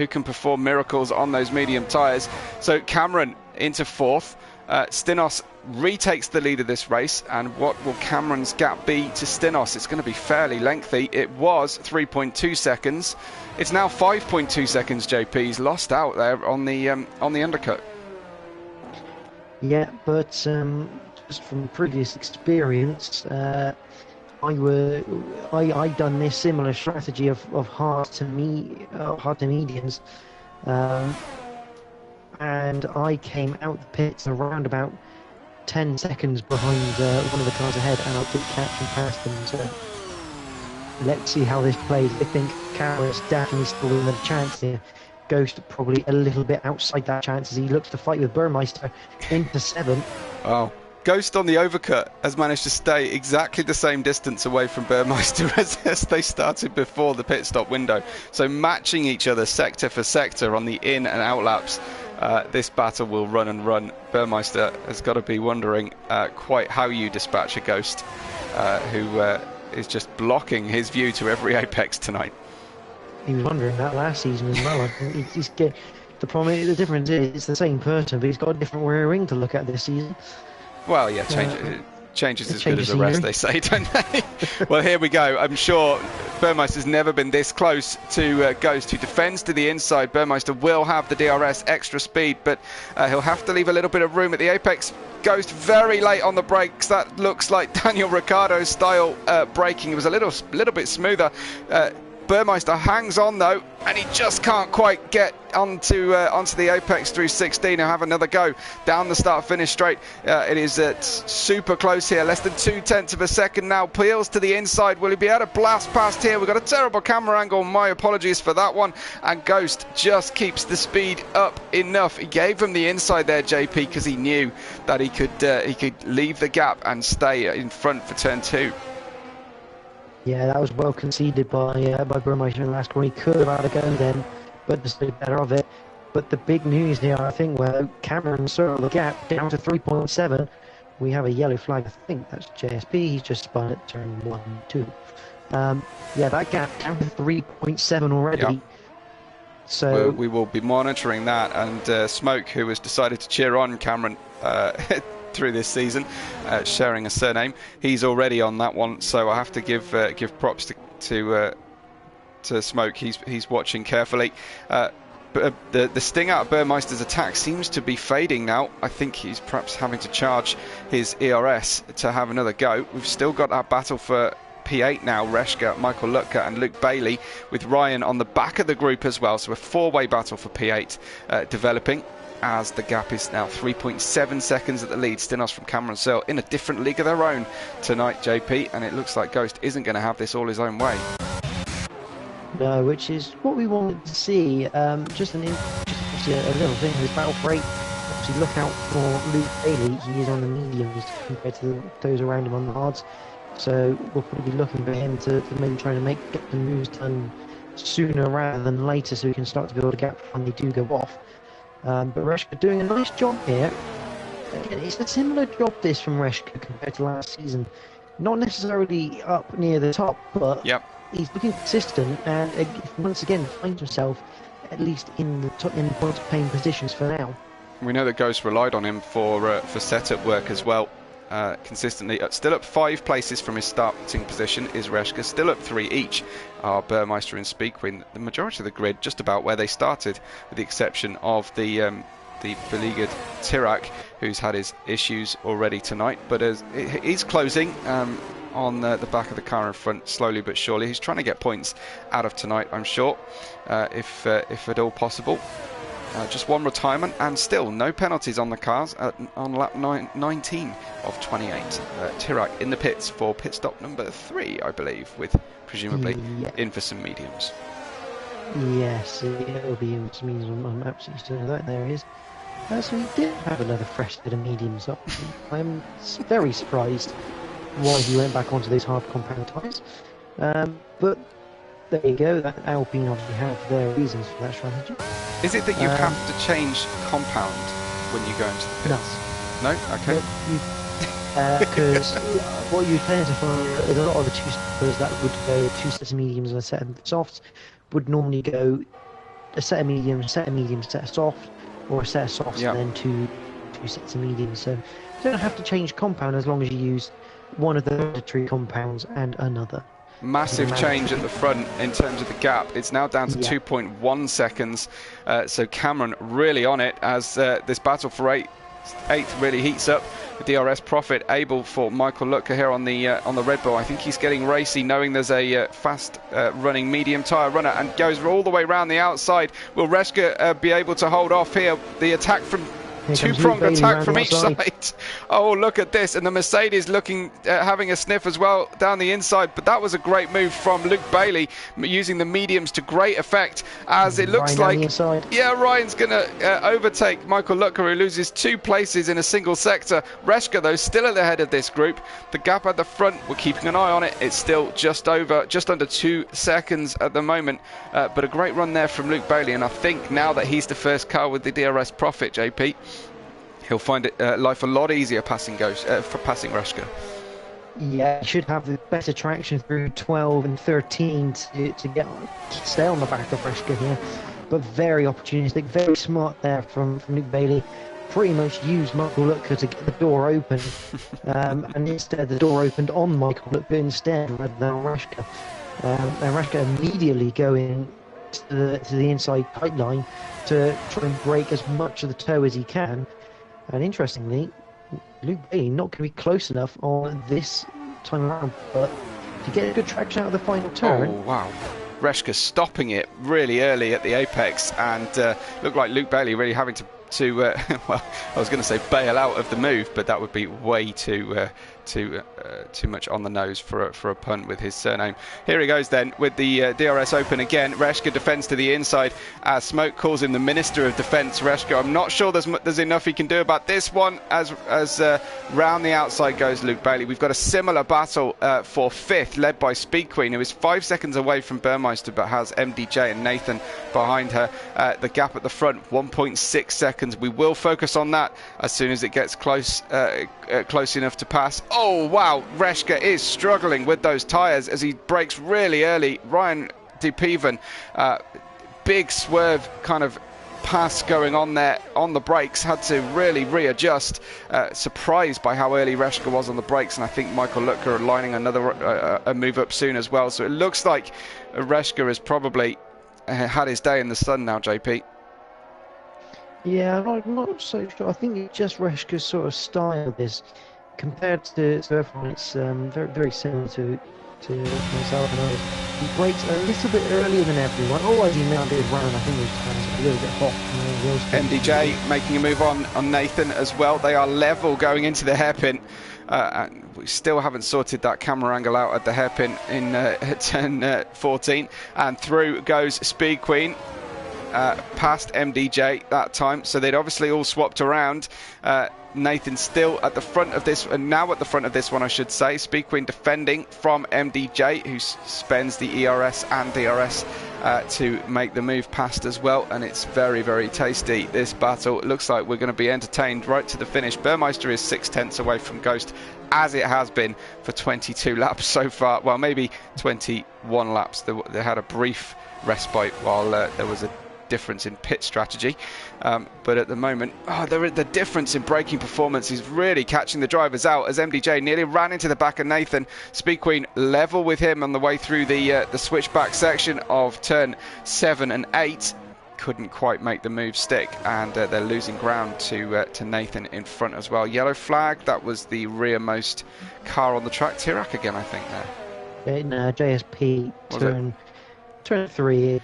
can perform miracles on those medium tyres. So Cameron into 4th. Stinos retakes the lead of this race, and what will Cameron's gap be to Stinos? It's going to be fairly lengthy. It was 3.2 seconds. It's now 5.2 seconds. JP, he's lost out there on the undercut.
Yeah, but just from previous experience, I done this similar strategy of hard to mediums, and I came out the pits around about 10 seconds behind one of the cars ahead, and I did catch and pass them. So let's see how this plays. I think Carrot's definitely still with a chance here. Ghost probably a little bit outside that chance as he looks to fight with Burmeister into 7th.
Oh. Ghost on the overcut has managed to stay exactly the same distance away from Burmeister as they started before the pit stop window. So matching each other sector for sector on the in and out laps. This battle will run and run. Burmeister has got to be wondering quite how you dispatch a Ghost who is just blocking his view to every apex tonight.
He was wondering that last season as well. I think the difference is it's the same person, but he's got a different rear wing to look at this season.
Well, yeah, change is as good as the rest, they say, don't they? Well, here we go. I'm sure Burmeister's never been this close to Ghost, who defends to the inside. Burmeister will have the DRS extra speed, but he'll have to leave a little bit of room at the apex. Ghost very late on the brakes. That looks like Daniel Ricciardo style braking. It was a little bit smoother. Burmeister hangs on though, and he just can't quite get onto the apex through 16. He'll have another go down the start-finish straight. It is super close here, less than 0.2 of a second now. Peels to the inside. Will he be able to blast past here? We've got a terrible camera angle. My apologies for that one. And Ghost just keeps the speed up enough. He gave him the inside there, JP, because he knew that he could leave the gap and stay in front for turn 2.
Yeah, that was well conceded by Burmeister in the last corner. He could have had a go then, but just did better of it. But the big news here, I think, where Cameron circled the gap down to 3.7. We have a yellow flag. I think that's JSP. He's just spun at turn 1, 2. Yeah, that gap down to 3.7 already. Yep. So
we will be monitoring that. And Smoke, who has decided to cheer on Cameron through this season, sharing a surname, he's already on that one, so I have to give props to Smoke. He's watching carefully. But the sting out of Burmeister's attack seems to be fading now. I think he's perhaps having to charge his ERS to have another go. We've still got our battle for P8 now. Reshka, Michael Lutka and Luke Bailey, with Ryan on the back of the group as well, so a 4-way battle for P8 developing, as the gap is now 3.7 seconds at the lead. Stinos from Cameron Searle in a different league of their own tonight, JP, and it looks like Ghost isn't going to have this all his own way.
No, which is what we wanted to see. Just a little thing with battle break. Obviously, look out for Luke Bailey. He is on the mediums compared to those around him on the hards. So we'll probably be looking for him to maybe try to get the moves done sooner rather than later, so we can start to build a gap when they do go off. But Reshka doing a nice job here. It's a similar job this from Reshka compared to last season. Not necessarily up near the top, but yep, he's looking consistent, and once again finds himself at least in the points paying positions for now.
We know that Ghost relied on him for setup work as well. Consistently, still up 5 places from his starting position is Reshka, still up 3 each are Burmeister and Speed Queen. The majority of the grid just about where they started, with the exception of the beleaguered Tirak, who's had his issues already tonight, but he's closing on the back of the car in front, slowly but surely. He's trying to get points out of tonight, I'm sure, if at all possible. Just one retirement and still no penalties on the cars on lap 19 of 28. Tirak in the pits for pit stop number 3, I believe, with presumably in for some mediums.
Yes, it'll be in some mediums. I'm absolutely certain that there is. So he did have another fresh set of mediums up. I'm very surprised why he went back onto those hard compound tyres. But there you go, that Alpine obviously have their reasons for that strategy.
Is it that you have to change compound when you go into the pits? No? Okay.
Because what you tend to find is a lot of the two-steppers that would go 2 sets of mediums and a set of softs would normally go a set of mediums, set of soft, or a set of softs and then two sets of mediums. So don't have to change compound as long as you use one of the mandatory compounds and another.
Massive change at the front in terms of the gap. It's now down to 2.1 seconds. So Cameron really on it as this battle for eighth really heats up. The DRS profit able for Michael Lutker here on the Red Bull. I think he's getting racy, knowing there's a fast running medium tyre runner, and goes all the way around the outside. Will Reschke be able to hold off here? The attack from two-pronged attack from each side. Oh, look at this. And the Mercedes looking, having a sniff as well down the inside. But that was a great move from Luke Bailey, using the mediums to great effect, as it looks like, yeah, Ryan's going to overtake Michael Lutker, who loses 2 places in a single sector. Reschke, though, still at the head of this group. The gap at the front, we're keeping an eye on it. It's still just under 2 seconds at the moment. But a great run there from Luke Bailey. And I think now that he's the first car with the DRS profit, JP, he'll find it life a lot easier passing for passing Reschke.
Yeah, he should have the better traction through 12 and 13 to stay on the back of Reschke here. But very opportunistic, very smart there from Luke Bailey. Pretty much used Michael Lutker to get the door open, and instead the door opened on Michael Lutker instead rather than Reschke. And Reschke immediately going to the inside pipeline to try and break as much of the toe as he can. And interestingly, Luke Bailey not going to be close enough on this time around, but to get a good traction out of the final turn.
Oh, wow. Reschke stopping it really early at the apex, and looked like Luke Bailey really having to well, I was going to say bail out of the move, but that would be way too much on the nose for a punt with his surname. Here he goes then with the DRS open again. Reschke defends to the inside as Smoke calls him the Minister of Defence. Reschke, I'm not sure there's enough he can do about this one, as round the outside goes Luke Bailey. We've got a similar battle for 5th, led by Speed Queen, who is 5 seconds away from Burmeister but has MDJ and Nathan behind her. The gap at the front, 1.6 seconds. We will focus on that as soon as it gets close enough to pass. Oh wow, Reschke is struggling with those tyres as he brakes really early. Ryan Dupeven, big swerve kind of pass going on there on the brakes, had to really readjust. Surprised by how early Reschke was on the brakes, and I think Michael Lutker lining another a move up soon as well. So it looks like Reschke has probably had his day in the sun now, JP.
Yeah, I'm not so sure. I think it's just Reschke's sort of style. This compared to everyone, it's very, very similar to myself and others. He brakes a little bit earlier than everyone. Always he now did run, and I think his tires are a little bit hot.
MDJ making a move on Nathan as well. They are level going into the hairpin. And we still haven't sorted that camera angle out at the hairpin in turn 14. And through goes Speed Queen. Past MDJ that time, so they'd obviously all swapped around. Nathan still at the front of this, and now at the front of this one, I should say. Speed Queen defending from MDJ, who spends the ERS and DRS to make the move past as well, and it's very, very tasty, this battle. It looks like we're going to be entertained right to the finish. Burmeister is 6/10 away from Ghost, as it has been for 22 laps so far. Well, maybe 21 laps. They had a brief respite while there was a difference in pit strategy, but at the moment, the difference in braking performance is really catching the drivers out, as MDJ nearly ran into the back of Nathan. Speed Queen level with him on the way through the switchback section of turn 7 and 8. Couldn't quite make the move stick, and they're losing ground to Nathan in front as well. Yellow flag, that was the rearmost car on the track. Tirac again, I think, there.
In JSP, turn 3,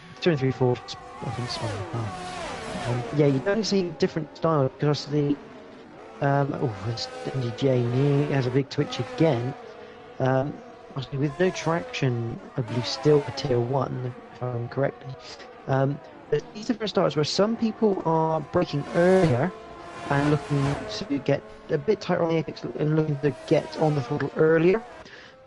4. I think it's yeah, you don't see different style because the this MDJ has a big twitch again. With no traction, I believe still a tier 1, if I remember correctly. There's these different styles where some people are braking earlier and looking to get a bit tighter on the apex and looking to get on the throttle earlier,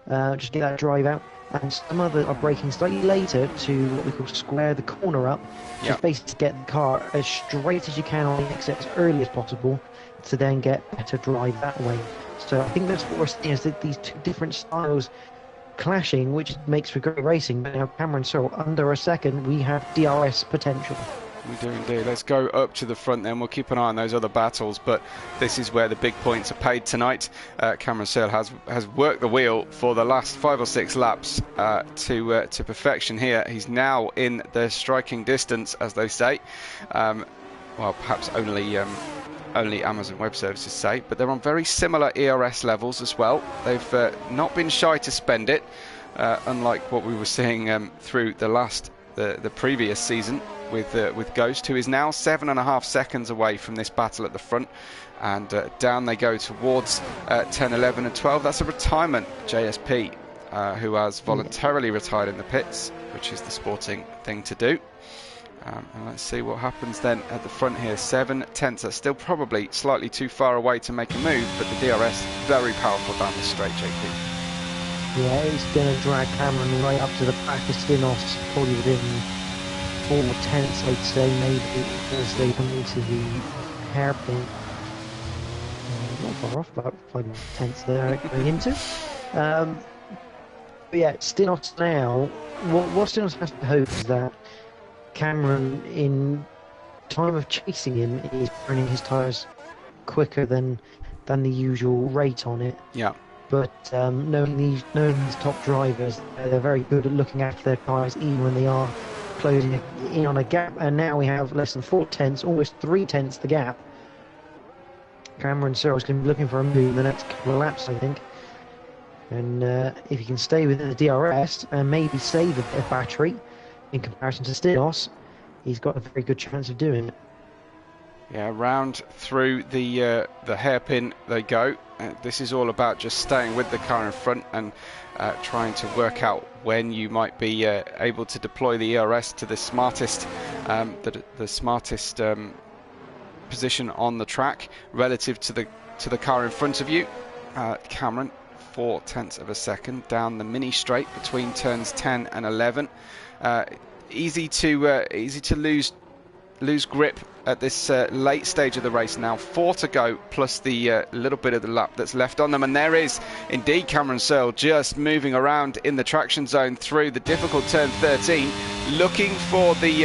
just get that drive out. And some others are braking slightly later to what we call square the corner up, just basically to get the car as straight as you can on the exit as early as possible, to then get better drive that way. So I think that's what we're seeing, is that these two different styles clashing, which makes for great racing. But now Cameron Searle, under a second, we have DRS potential.
We do indeed. Let's go up to the front then. We'll keep an eye on those other battles, but this is where the big points are paid tonight. Cameron Searle has worked the wheel for the last 5 or 6 laps to perfection here. He's now in the striking distance, as they say. Well, perhaps only Amazon Web Services say, but they're on very similar ERS levels as well. They've not been shy to spend it, unlike what we were seeing through the previous season with Ghost, who is now 7.5 seconds away from this battle at the front, and down they go towards 10, 11 and 12. That's a retirement JSP, who has voluntarily retired in the pits, which is the sporting thing to do. And let's see what happens then at the front here. 7 tenths are still probably slightly too far away to make a move, but the DRS very powerful down the straight, JP.
Yeah, it's going to drag Cameron right up to the back of Stinos, probably within 4 tenths, I'd say, maybe, as they come into the hairpin. Not far off, about 5 tenths there going into. But yeah, Stinos now, what Stinos has to hope is that Cameron, in time of chasing him, is burning his tyres quicker than the usual rate on it.
Yeah.
But knowing these top drivers, they're very good at looking after their tyres even when they are closing in on a gap. And now we have less than 4 tenths, almost 3 tenths the gap. Cameron Searle's going to be looking for a move in the next couple of laps, I think. And if he can stay within the DRS and maybe save a bit of battery in comparison to Stinos, he's got a very good chance of doing it.
Yeah, round through the hairpin they go. This is all about just staying with the car in front and trying to work out when you might be able to deploy the ERS to the smartest position on the track relative to the car in front of you. Cameron, 4 tenths of a second down the mini straight between turns 10 and 11. Easy to lose grip at this late stage of the race now. 4 to go, plus the little bit of the lap that's left on them, and there is indeed Cameron Searle just moving around in the traction zone through the difficult turn 13, looking for the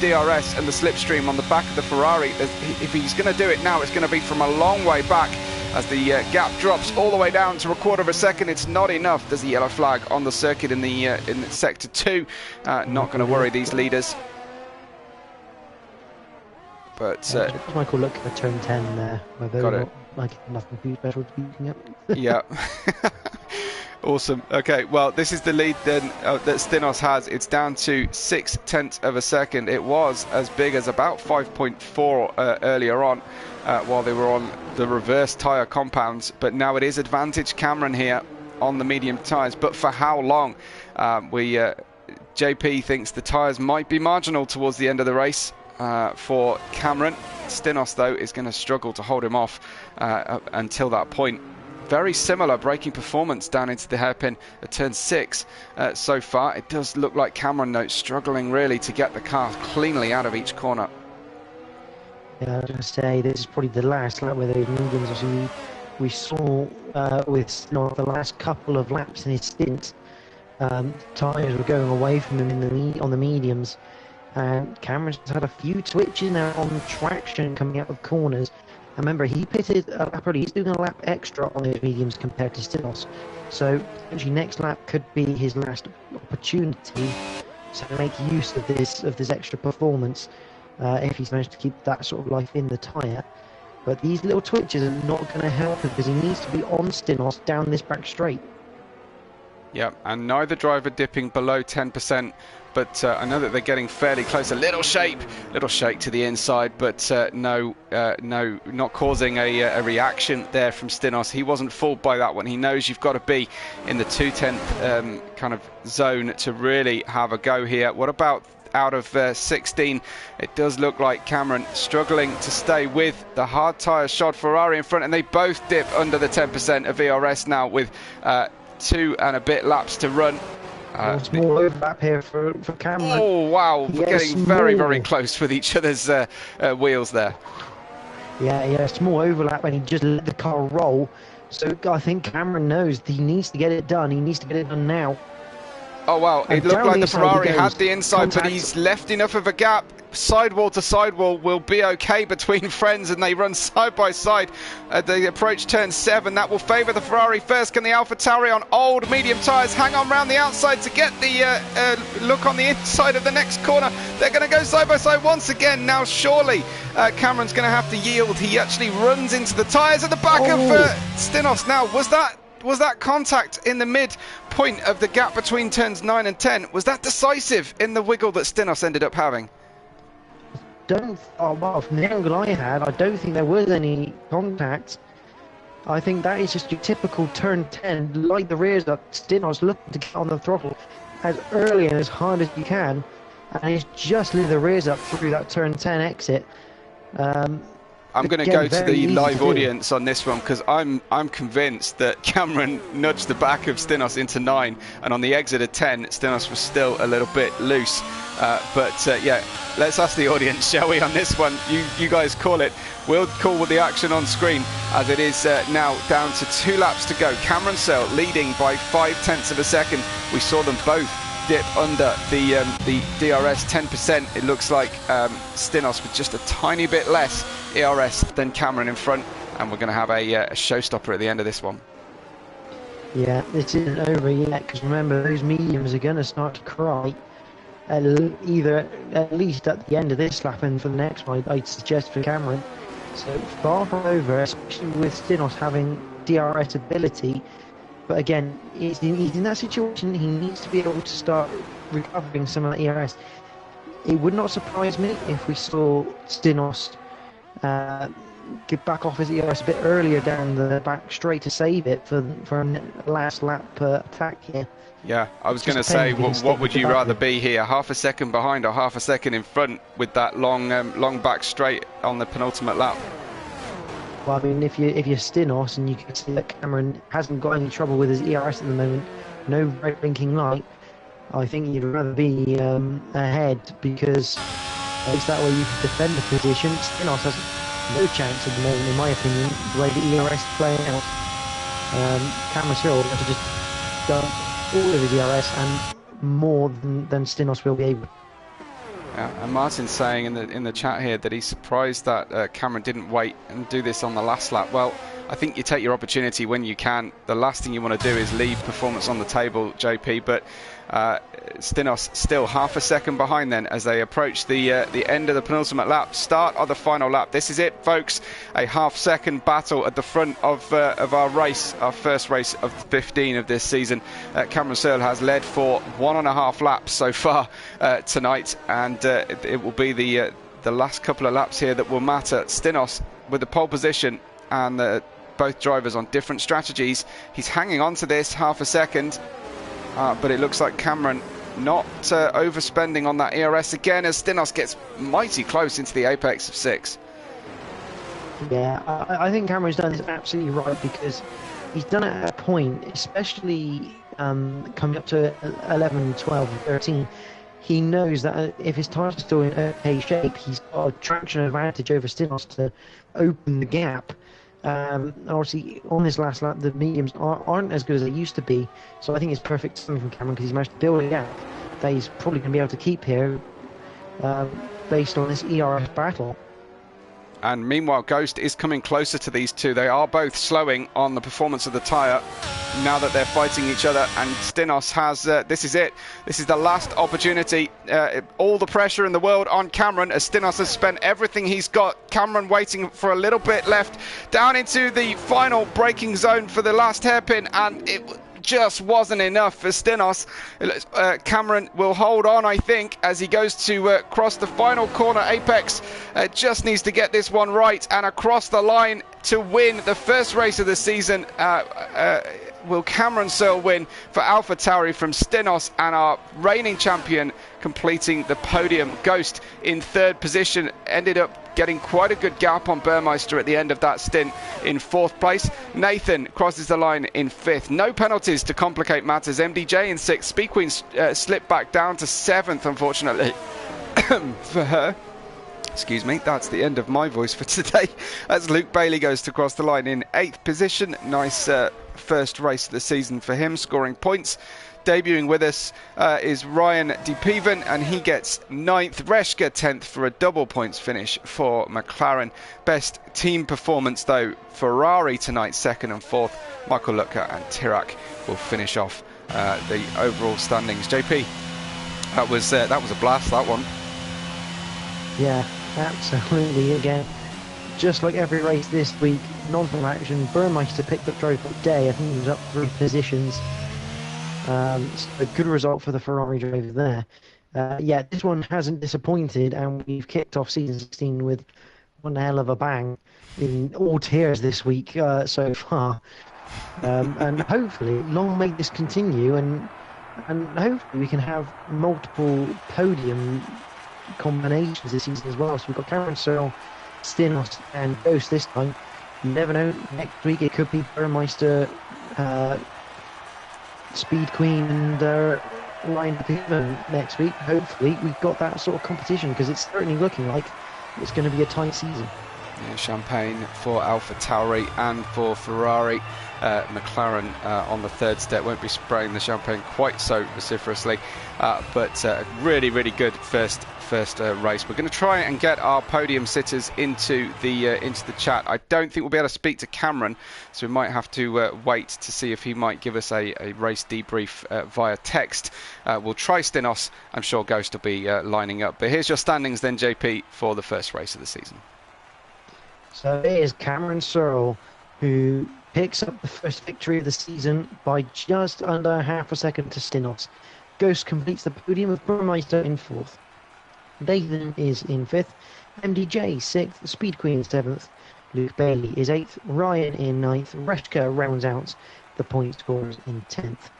DRS and the slipstream on the back of the Ferrari. If he's going to do it now, it's going to be from a long way back, as the gap drops all the way down to 1/4 of a second. It's not enough. There's a yellow flag on the circuit in sector 2. Not going to worry these leaders. But
Michael, look at turn 10 there.
Got it.
Like nothing better to be up.
Yeah. Awesome. Okay, well, this is the lead then that Stinos has. It's down to 6 tenths of a second. It was as big as about 5.4 earlier on while they were on the reverse tyre compounds. But now it is advantage Cameron here on the medium tyres. But for how long? JP thinks the tyres might be marginal towards the end of the race for Cameron. Stinos, though, is going to struggle to hold him off until that point. Very similar braking performance down into the hairpin at turn 6 so far. It does look like Cameron, though, struggling really to get the car cleanly out of each corner.
Yeah, I was going to say, this is probably the last lap where those mediums, obviously, we saw with Stinos the last couple of laps in his stint. Tyres were going away from him on the mediums. And Cameron's had a few twitches now on traction coming out of corners. And remember, he pitted he's doing a lap extra on those mediums compared to Stinos. So actually next lap could be his last opportunity to make use of this extra performance if he's managed to keep that sort of life in the tyre. But these little twitches are not going to help him because he needs to be on Stinos down this back straight.
Yeah, and neither driver dipping below 10%, but I know that they're getting fairly close. A little shake to the inside, but no, not causing a reaction there from Stinos. He wasn't fooled by that one. He knows you've got to be in the 2/10 kind of zone to really have a go here. What about out of 16? It does look like Cameron struggling to stay with the hard tyre shod Ferrari in front, and they both dip under the 10% of ERS now with 2 and a bit laps to run.
Small overlap here for Cameron.
Oh wow, we're getting very close with each other's wheels there.
Yeah, small overlap, and he just let the car roll. So I think Cameron knows he needs to get it done. He needs to get it done now.
Oh wow, it looked like the Ferrari had the inside, but he's left enough of a gap. sidewall to sidewall will be okay between friends, and they run side by side. They approach turn 7. That will favour the Ferrari first. Can the AlphaTauri on old medium tyres hang on round the outside to get the look on the inside of the next corner? They're going to go side by side once again. Now surely Cameron's going to have to yield. He actually runs into the tyres at the back of Stinos. Now, was that contact in the mid-point of the gap between turns 9 and 10? Was that decisive in the wiggle that Stinos ended up having?
Well, from the angle I had, I don't think there was any contact. I think that is just your typical turn 10, light the rears up. Stinos looking to get on the throttle as early and as hard as you can, and he's just lit the rears up through that turn 10 exit.
I'm going to go to the live audience on this one, because I'm convinced that Cameron nudged the back of Stinos into 9, and on the exit of 10, Stinos was still a little bit loose. Yeah, let's ask the audience, shall we, on this one? You guys call it. We'll call with the action on screen, as it is now down to 2 laps to go. Cameron Searle leading by 0.5 of a second. We saw them both dip under the DRS 10%. It looks like Stinos with just a tiny bit less ERS than Cameron in front, and we're going to have a showstopper at the end of this one.
Yeah, this isn't over yet, because remember, those mediums are going to start to cry at least at the end of this lap, and for the next one I'd suggest for Cameron. So far from over, especially with Stinos having DRS ability. But again, he's in that situation. He needs to be able to start recovering some of that ERS. It would not surprise me if we saw Stinos get back off his ERS a bit earlier down the back straight to save it for a last lap attack here.
Yeah, I was going to say, what would you rather be here? Half a second behind or half a second in front with that long back straight on the penultimate lap?
Well, I mean, if you're Stinos and you can see that Cameron hasn't got any trouble with his ERS at the moment, no red blinking light, I think you'd rather be ahead, because at least that way you can defend the position. Stinos has no chance at the moment, in my opinion, the way the ERS is playing out. Cameron Searle will have to just dump all of his ERS and more than Stinos will be able.
And Martin's saying in the chat here that he's surprised that Cameron didn't wait and do this on the last lap. Well, I think you take your opportunity when you can. The last thing you want to do is leave performance on the table, JP, but Stinos still half a second behind then as they approach the end of the penultimate lap, start of the final lap. This is it, folks, a half-second battle at the front of our race, our first race of 15 of this season. Cameron Searle has led for 1.5 laps so far tonight, and it will be the last couple of laps here that will matter. Stinos with the pole position, and both drivers on different strategies. He's hanging on to this half a second, but it looks like Cameron not overspending on that ERS again as Stinos gets mighty close into the apex of 6.
Yeah, I think Cameron's done this absolutely right, because he's done it at a point, especially coming up to 11, 12, 13. He knows that if his tyres are still in okay shape, he's got a traction advantage over Stinos to open the gap. Obviously, on this last lap, the mediums aren't as good as they used to be, so I think it's perfect timing from Cameron, because he's managed to build a gap that he's probably going to be able to keep here based on this ERS battle.
And meanwhile, Ghost is coming closer to these two. They are both slowing on the performance of the tyre now that they're fighting each other, and Stinos has this is it. This is the last opportunity. All the pressure in the world on Cameron, as Stinos has spent everything he's got. Cameron waiting for a little bit left down into the final braking zone for the last hairpin, and it just wasn't enough for Stinos. Cameron will hold on, I think, as he goes to cross the final corner apex. Just needs to get this one right and across the line to win the first race of the season. Will Cameron Searle win for AlphaTauri from Stinos, and our reigning champion completing the podium. Ghost in 3rd position, ended up getting quite a good gap on Burmeister at the end of that stint in 4th place. Nathan crosses the line in 5th. No penalties to complicate matters. MDJ in 6th. Speed Queen slipped back down to 7th, unfortunately, for her. Excuse me, that's the end of my voice for today, as Luke Bailey goes to cross the line in 8th position. Nice first race of the season for him, scoring points. Debuting with us is Ryan De Peven, and he gets 9th. Reshka 10th for a double points finish for McLaren. Best team performance, though, Ferrari tonight, 2nd and 4th. Michael Lutka and Tirak will finish off the overall standings. JP, that was a blast, that one.
Yeah, absolutely. Again, just like every race this week, non-film action. Burmeister picked up drive of the day. I think he was up 3 positions. A good result for the Ferrari driver there. Yeah, this one hasn't disappointed, and we've kicked off season 16 with one hell of a bang in all tiers this week so far. And hopefully, long may this continue, and hopefully we can have multiple podium combinations this season as well. So we've got Cameron Searle, Stinos, and Ghost this time. You never know, next week it could be Burmeister, Speed Queen, and Ryan De Peven next week. Hopefully we've got that sort of competition, because it's certainly looking like it's going to be a tight season.
Yeah, champagne for Alpha Tauri and for Ferrari. McLaren on the 3rd step won't be spraying the champagne quite so vociferously, but really good first race. We're going to try and get our podium sitters into the chat. I don't think we'll be able to speak to Cameron, so we might have to wait to see if he might give us a race debrief via text. We'll try Stinos. I'm sure Ghost will be lining up. But here's your standings then, JP, for the first race of the season.
So it is Cameron Searle who picks up the first victory of the season by just under half a second to Stinos. Ghost completes the podium with Burmeister in 4th. Nathan is in 5th. MDJ 6th. Speed Queen 7th. Luke Bailey is 8th. Ryan in 9th. Reshka rounds out the point scorers in 10th.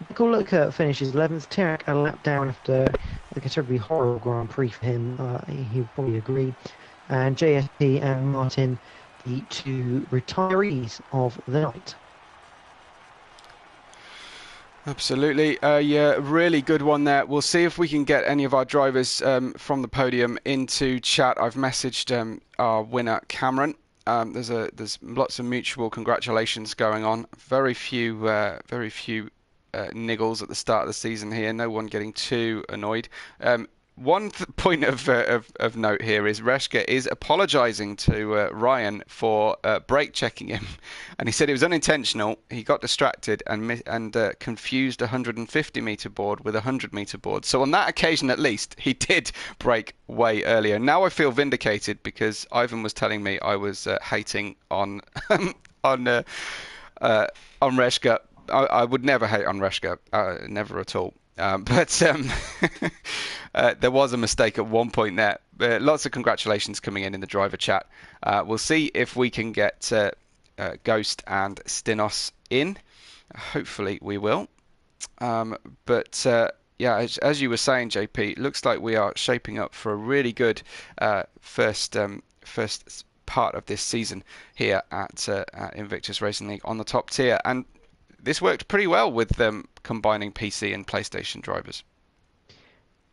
Michael Lutka finishes 11th. Tirak a lap down after a considerably horrible Grand Prix for him. He would probably agree. And JSP and Martin, the 2 retirees of the night.
Absolutely. Yeah, really good one there. We'll see if we can get any of our drivers from the podium into chat. I've messaged our winner, Cameron. There's lots of mutual congratulations going on. Very few niggles at the start of the season here. No one getting too annoyed. One point of note here is Reshka is apologising to Ryan for brake checking him, and he said it was unintentional. He got distracted and confused a 150 metre board with a 100 metre board. So on that occasion, at least, he did brake way earlier. Now I feel vindicated, because Ivan was telling me I was hating on on Reshka. I would never hate on Reshka, never at all. But there was a mistake at one point there. Lots of congratulations coming in the driver chat. We'll see if we can get Ghost and Stinos in. Hopefully we will. Yeah, as you were saying, JP, it looks like we are shaping up for a really good first part of this season here at Invictus Racing League on the top tier. And this worked pretty well with them combining PC and PlayStation drivers.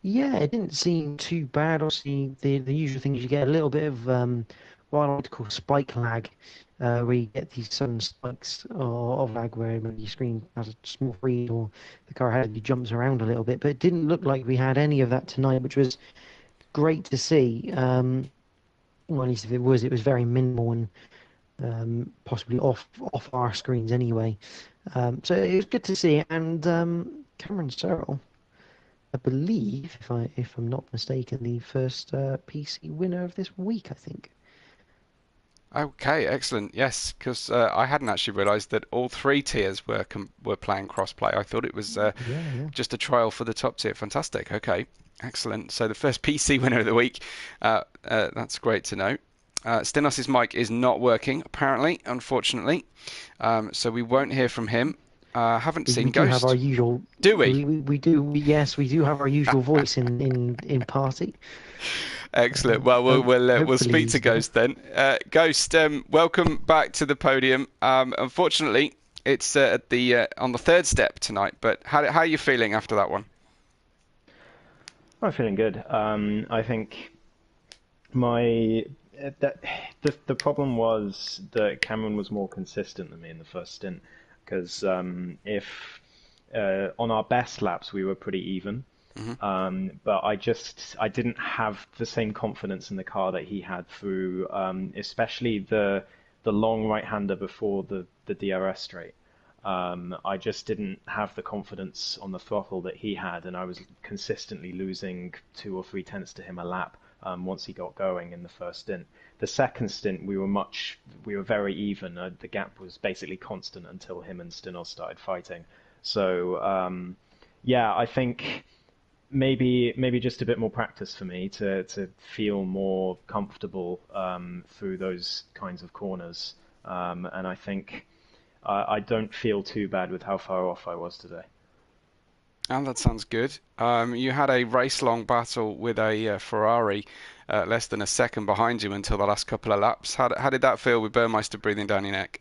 Yeah, it didn't seem too bad. Obviously, the usual things, you get a little bit of what I like to call spike lag, where you get these sudden spikes of lag where maybe your screen has a small freeze or the car ahead of you jumps around a little bit. But it didn't look like we had any of that tonight, which was great to see. Well, at least if it was very minimal and possibly off our screens anyway. So it was good to see. And Cameron Searle, I believe, if I'm not mistaken, the first PC winner of this week, I think.
Okay, excellent. Yes, because I hadn't actually realised that all 3 tiers were playing crossplay. I thought it was just a trial for the top tier. Fantastic. Okay, excellent. So the first PC winner of the week. That's great to know. Stinos' mic is not working, apparently, unfortunately. So we won't hear from him. Haven't seen Ghost.
We do have our usual.
Do we?
We do. Yes, we do have our usual voice in party.
Excellent. Well, we'll speak to Ghost then. Ghost, welcome back to the podium. Unfortunately, it's at the on the 3rd step tonight. But how are you feeling after that one?
I'm feeling good. I think the problem was that Cameron was more consistent than me in the first stint, because if on our best laps we were pretty even. But I didn't have the same confidence in the car that he had through, especially the long right-hander before the DRS straight. I just didn't have the confidence on the throttle that he had, and I was consistently losing 2 or 3 tenths to him a lap once he got going in the first stint. The second stint, we were very even. The gap was basically constant until him and Stinos started fighting. So, yeah, I think maybe just a bit more practice for me to feel more comfortable through those kinds of corners. And I think I don't feel too bad with how far off I was today.
And that sounds good. You had a race-long battle with a Ferrari less than a second behind you until the last couple of laps. How did that feel with Burmeister breathing down your neck?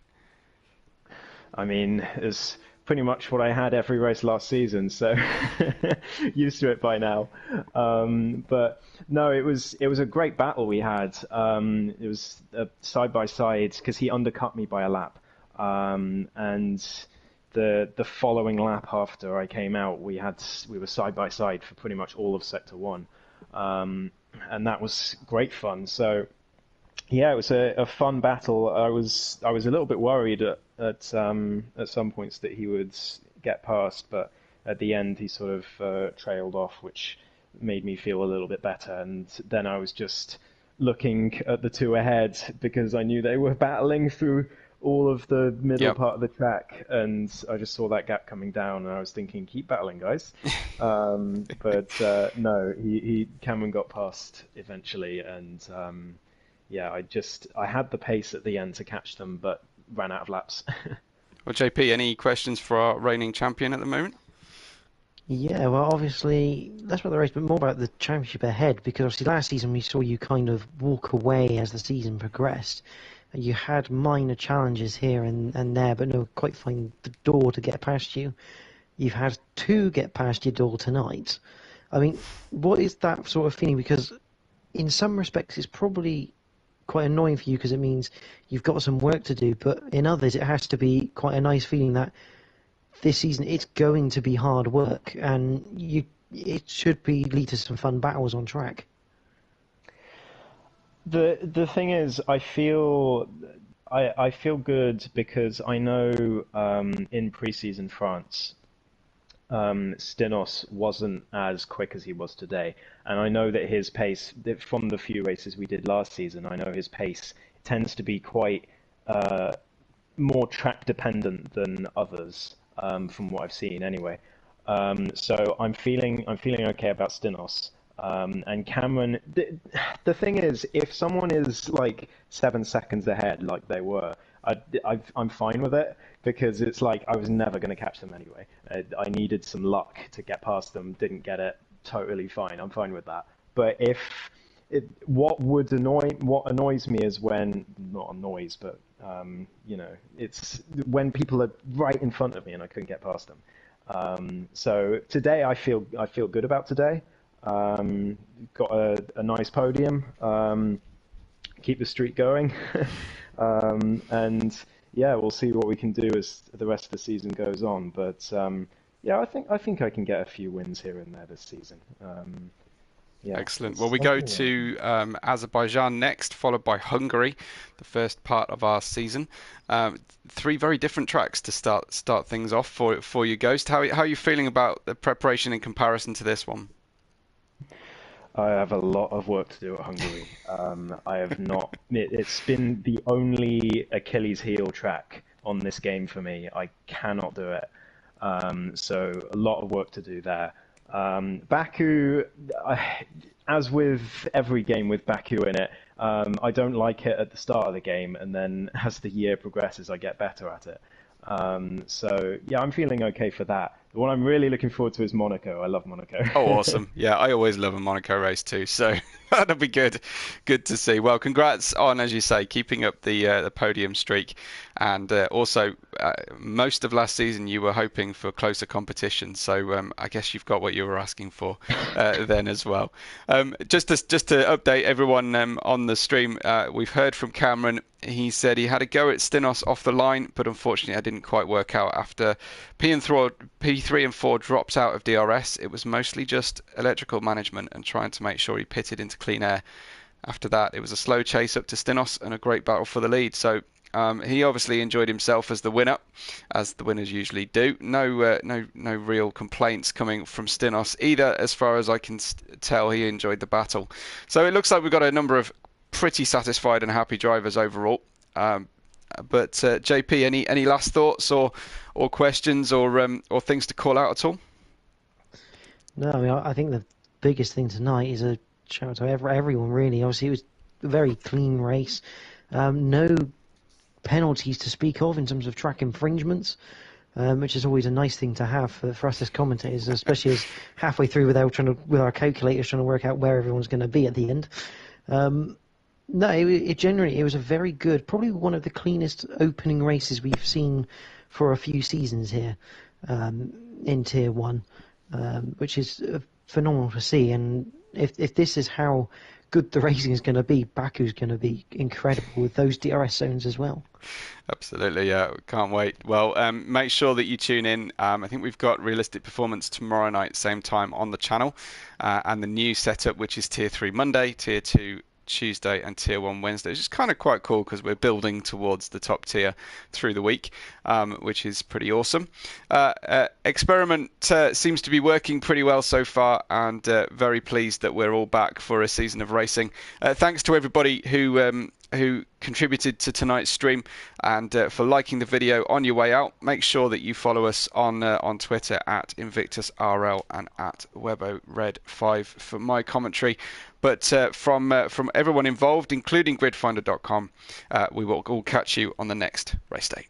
I mean, it's pretty much what I had every race last season, so used to it by now. But no, it was a great battle we had. It was side by side because he undercut me by a lap, and the following lap after I came out, we were side by side for pretty much all of Sector 1, and that was great fun. So yeah, it was a fun battle. I was a little bit worried at some points that he would get past, but at the end he sort of trailed off, which made me feel a little bit better. And then I was just looking at the two ahead because I knew they were battling through all of the middle part of the track, and I just saw that gap coming down, and I was thinking, keep battling, guys. But no, Cameron got past eventually, and yeah, I had the pace at the end to catch them, but ran out of laps.
Well, JP, any questions for our reigning champion at the moment?
Yeah, well, obviously, less about the race, but more about the championship ahead, because obviously last season we saw you kind of walk away as the season progressed. You had minor challenges here and there, but never quite find the door to get past you. You've had 2 get past your door tonight. I mean, what is that sort of feeling? Because in some respects it's probably quite annoying for you because it means you've got some work to do, but in others it has to be quite a nice feeling that this season it's going to be hard work and it should lead to some fun battles on track.
The thing is, I feel good because I know in pre-season France, Stinos wasn't as quick as he was today, and I know that his pace, from the few races we did last season, I know his pace tends to be quite more track dependent than others, from what I've seen anyway. So I'm feeling okay about Stinos. And Cameron, the thing is, if someone is like 7 seconds ahead, like they were, I'm fine with it because it's like I was never going to catch them anyway. I needed some luck to get past them, didn't get it, totally fine. I'm fine with that. But what annoys me is when, not annoys, but you know, it's when people are right in front of me and I couldn't get past them. So today I feel good about today. Got a nice podium, keep the streak going, and yeah, we'll see what we can do as the rest of the season goes on. But yeah, I think I can get a few wins here and there this season. Yeah,
excellent. Well, we go to Azerbaijan next, followed by Hungary, the first part of our season. 3 very different tracks to start things off for you, Ghost. How are you feeling about the preparation in comparison to this one?
I have a lot of work to do at Hungary. I have not. It's been the only Achilles heel track on this game for me. I cannot do it. So a lot of work to do there. Baku, as with every game with Baku in it, I don't like it at the start of the game, and then as the year progresses, I get better at it. So yeah, I'm feeling okay for that. The one I'm really looking forward to is Monaco. I love Monaco.
Oh, awesome. Yeah, I always love a Monaco race too, so that'll be good to see. Well, congrats on, as you say, keeping up the podium streak, and also most of last season you were hoping for closer competition, so I guess you've got what you were asking for then as well. Just to update everyone on the stream, we've heard from Cameron. he said he had a go at Stinos off the line, but unfortunately I didn't quite work out. After P3 and 4 dropped out of DRS, it was mostly just electrical management and trying to make sure he pitted into clean air. After that, it was a slow chase up to Stinos and a great battle for the lead. So he obviously enjoyed himself as the winner, as the winners usually do. No real complaints coming from Stinos either, as far as I can tell. He enjoyed the battle. So it looks like we've got a number of pretty satisfied and happy drivers overall. But JP, any last thoughts or questions or things to call out at all?
No, I mean, I think the biggest thing tonight is a shout out to everyone, really. Obviously, it was a very clean race. No penalties to speak of in terms of track infringements, which is always a nice thing to have for us as commentators, especially as halfway through with our calculators trying to work out where everyone's going to be at the end. No, it was a very good, probably one of the cleanest opening races we've seen for a few seasons here in Tier 1, which is phenomenal to see. And if this is how good the racing is going to be, Baku's going to be incredible with those DRS zones as well.
Absolutely, yeah, can't wait. Well, make sure that you tune in. I think we've got Realistic Performance tomorrow night, same time on the channel, and the new setup, which is Tier 3 Monday, Tier 2 Tuesday and Tier 1 Wednesday, which is kind of quite cool because we're building towards the top tier through the week, which is pretty awesome. Experiment seems to be working pretty well so far, and very pleased that we're all back for a season of racing. Thanks to everybody who contributed to tonight's stream and for liking the video on your way out. Make sure that you follow us on Twitter at InvictusRL and at WeboRed5 for my commentary. But from everyone involved, including gridfinder.com, we will all catch you on the next race day.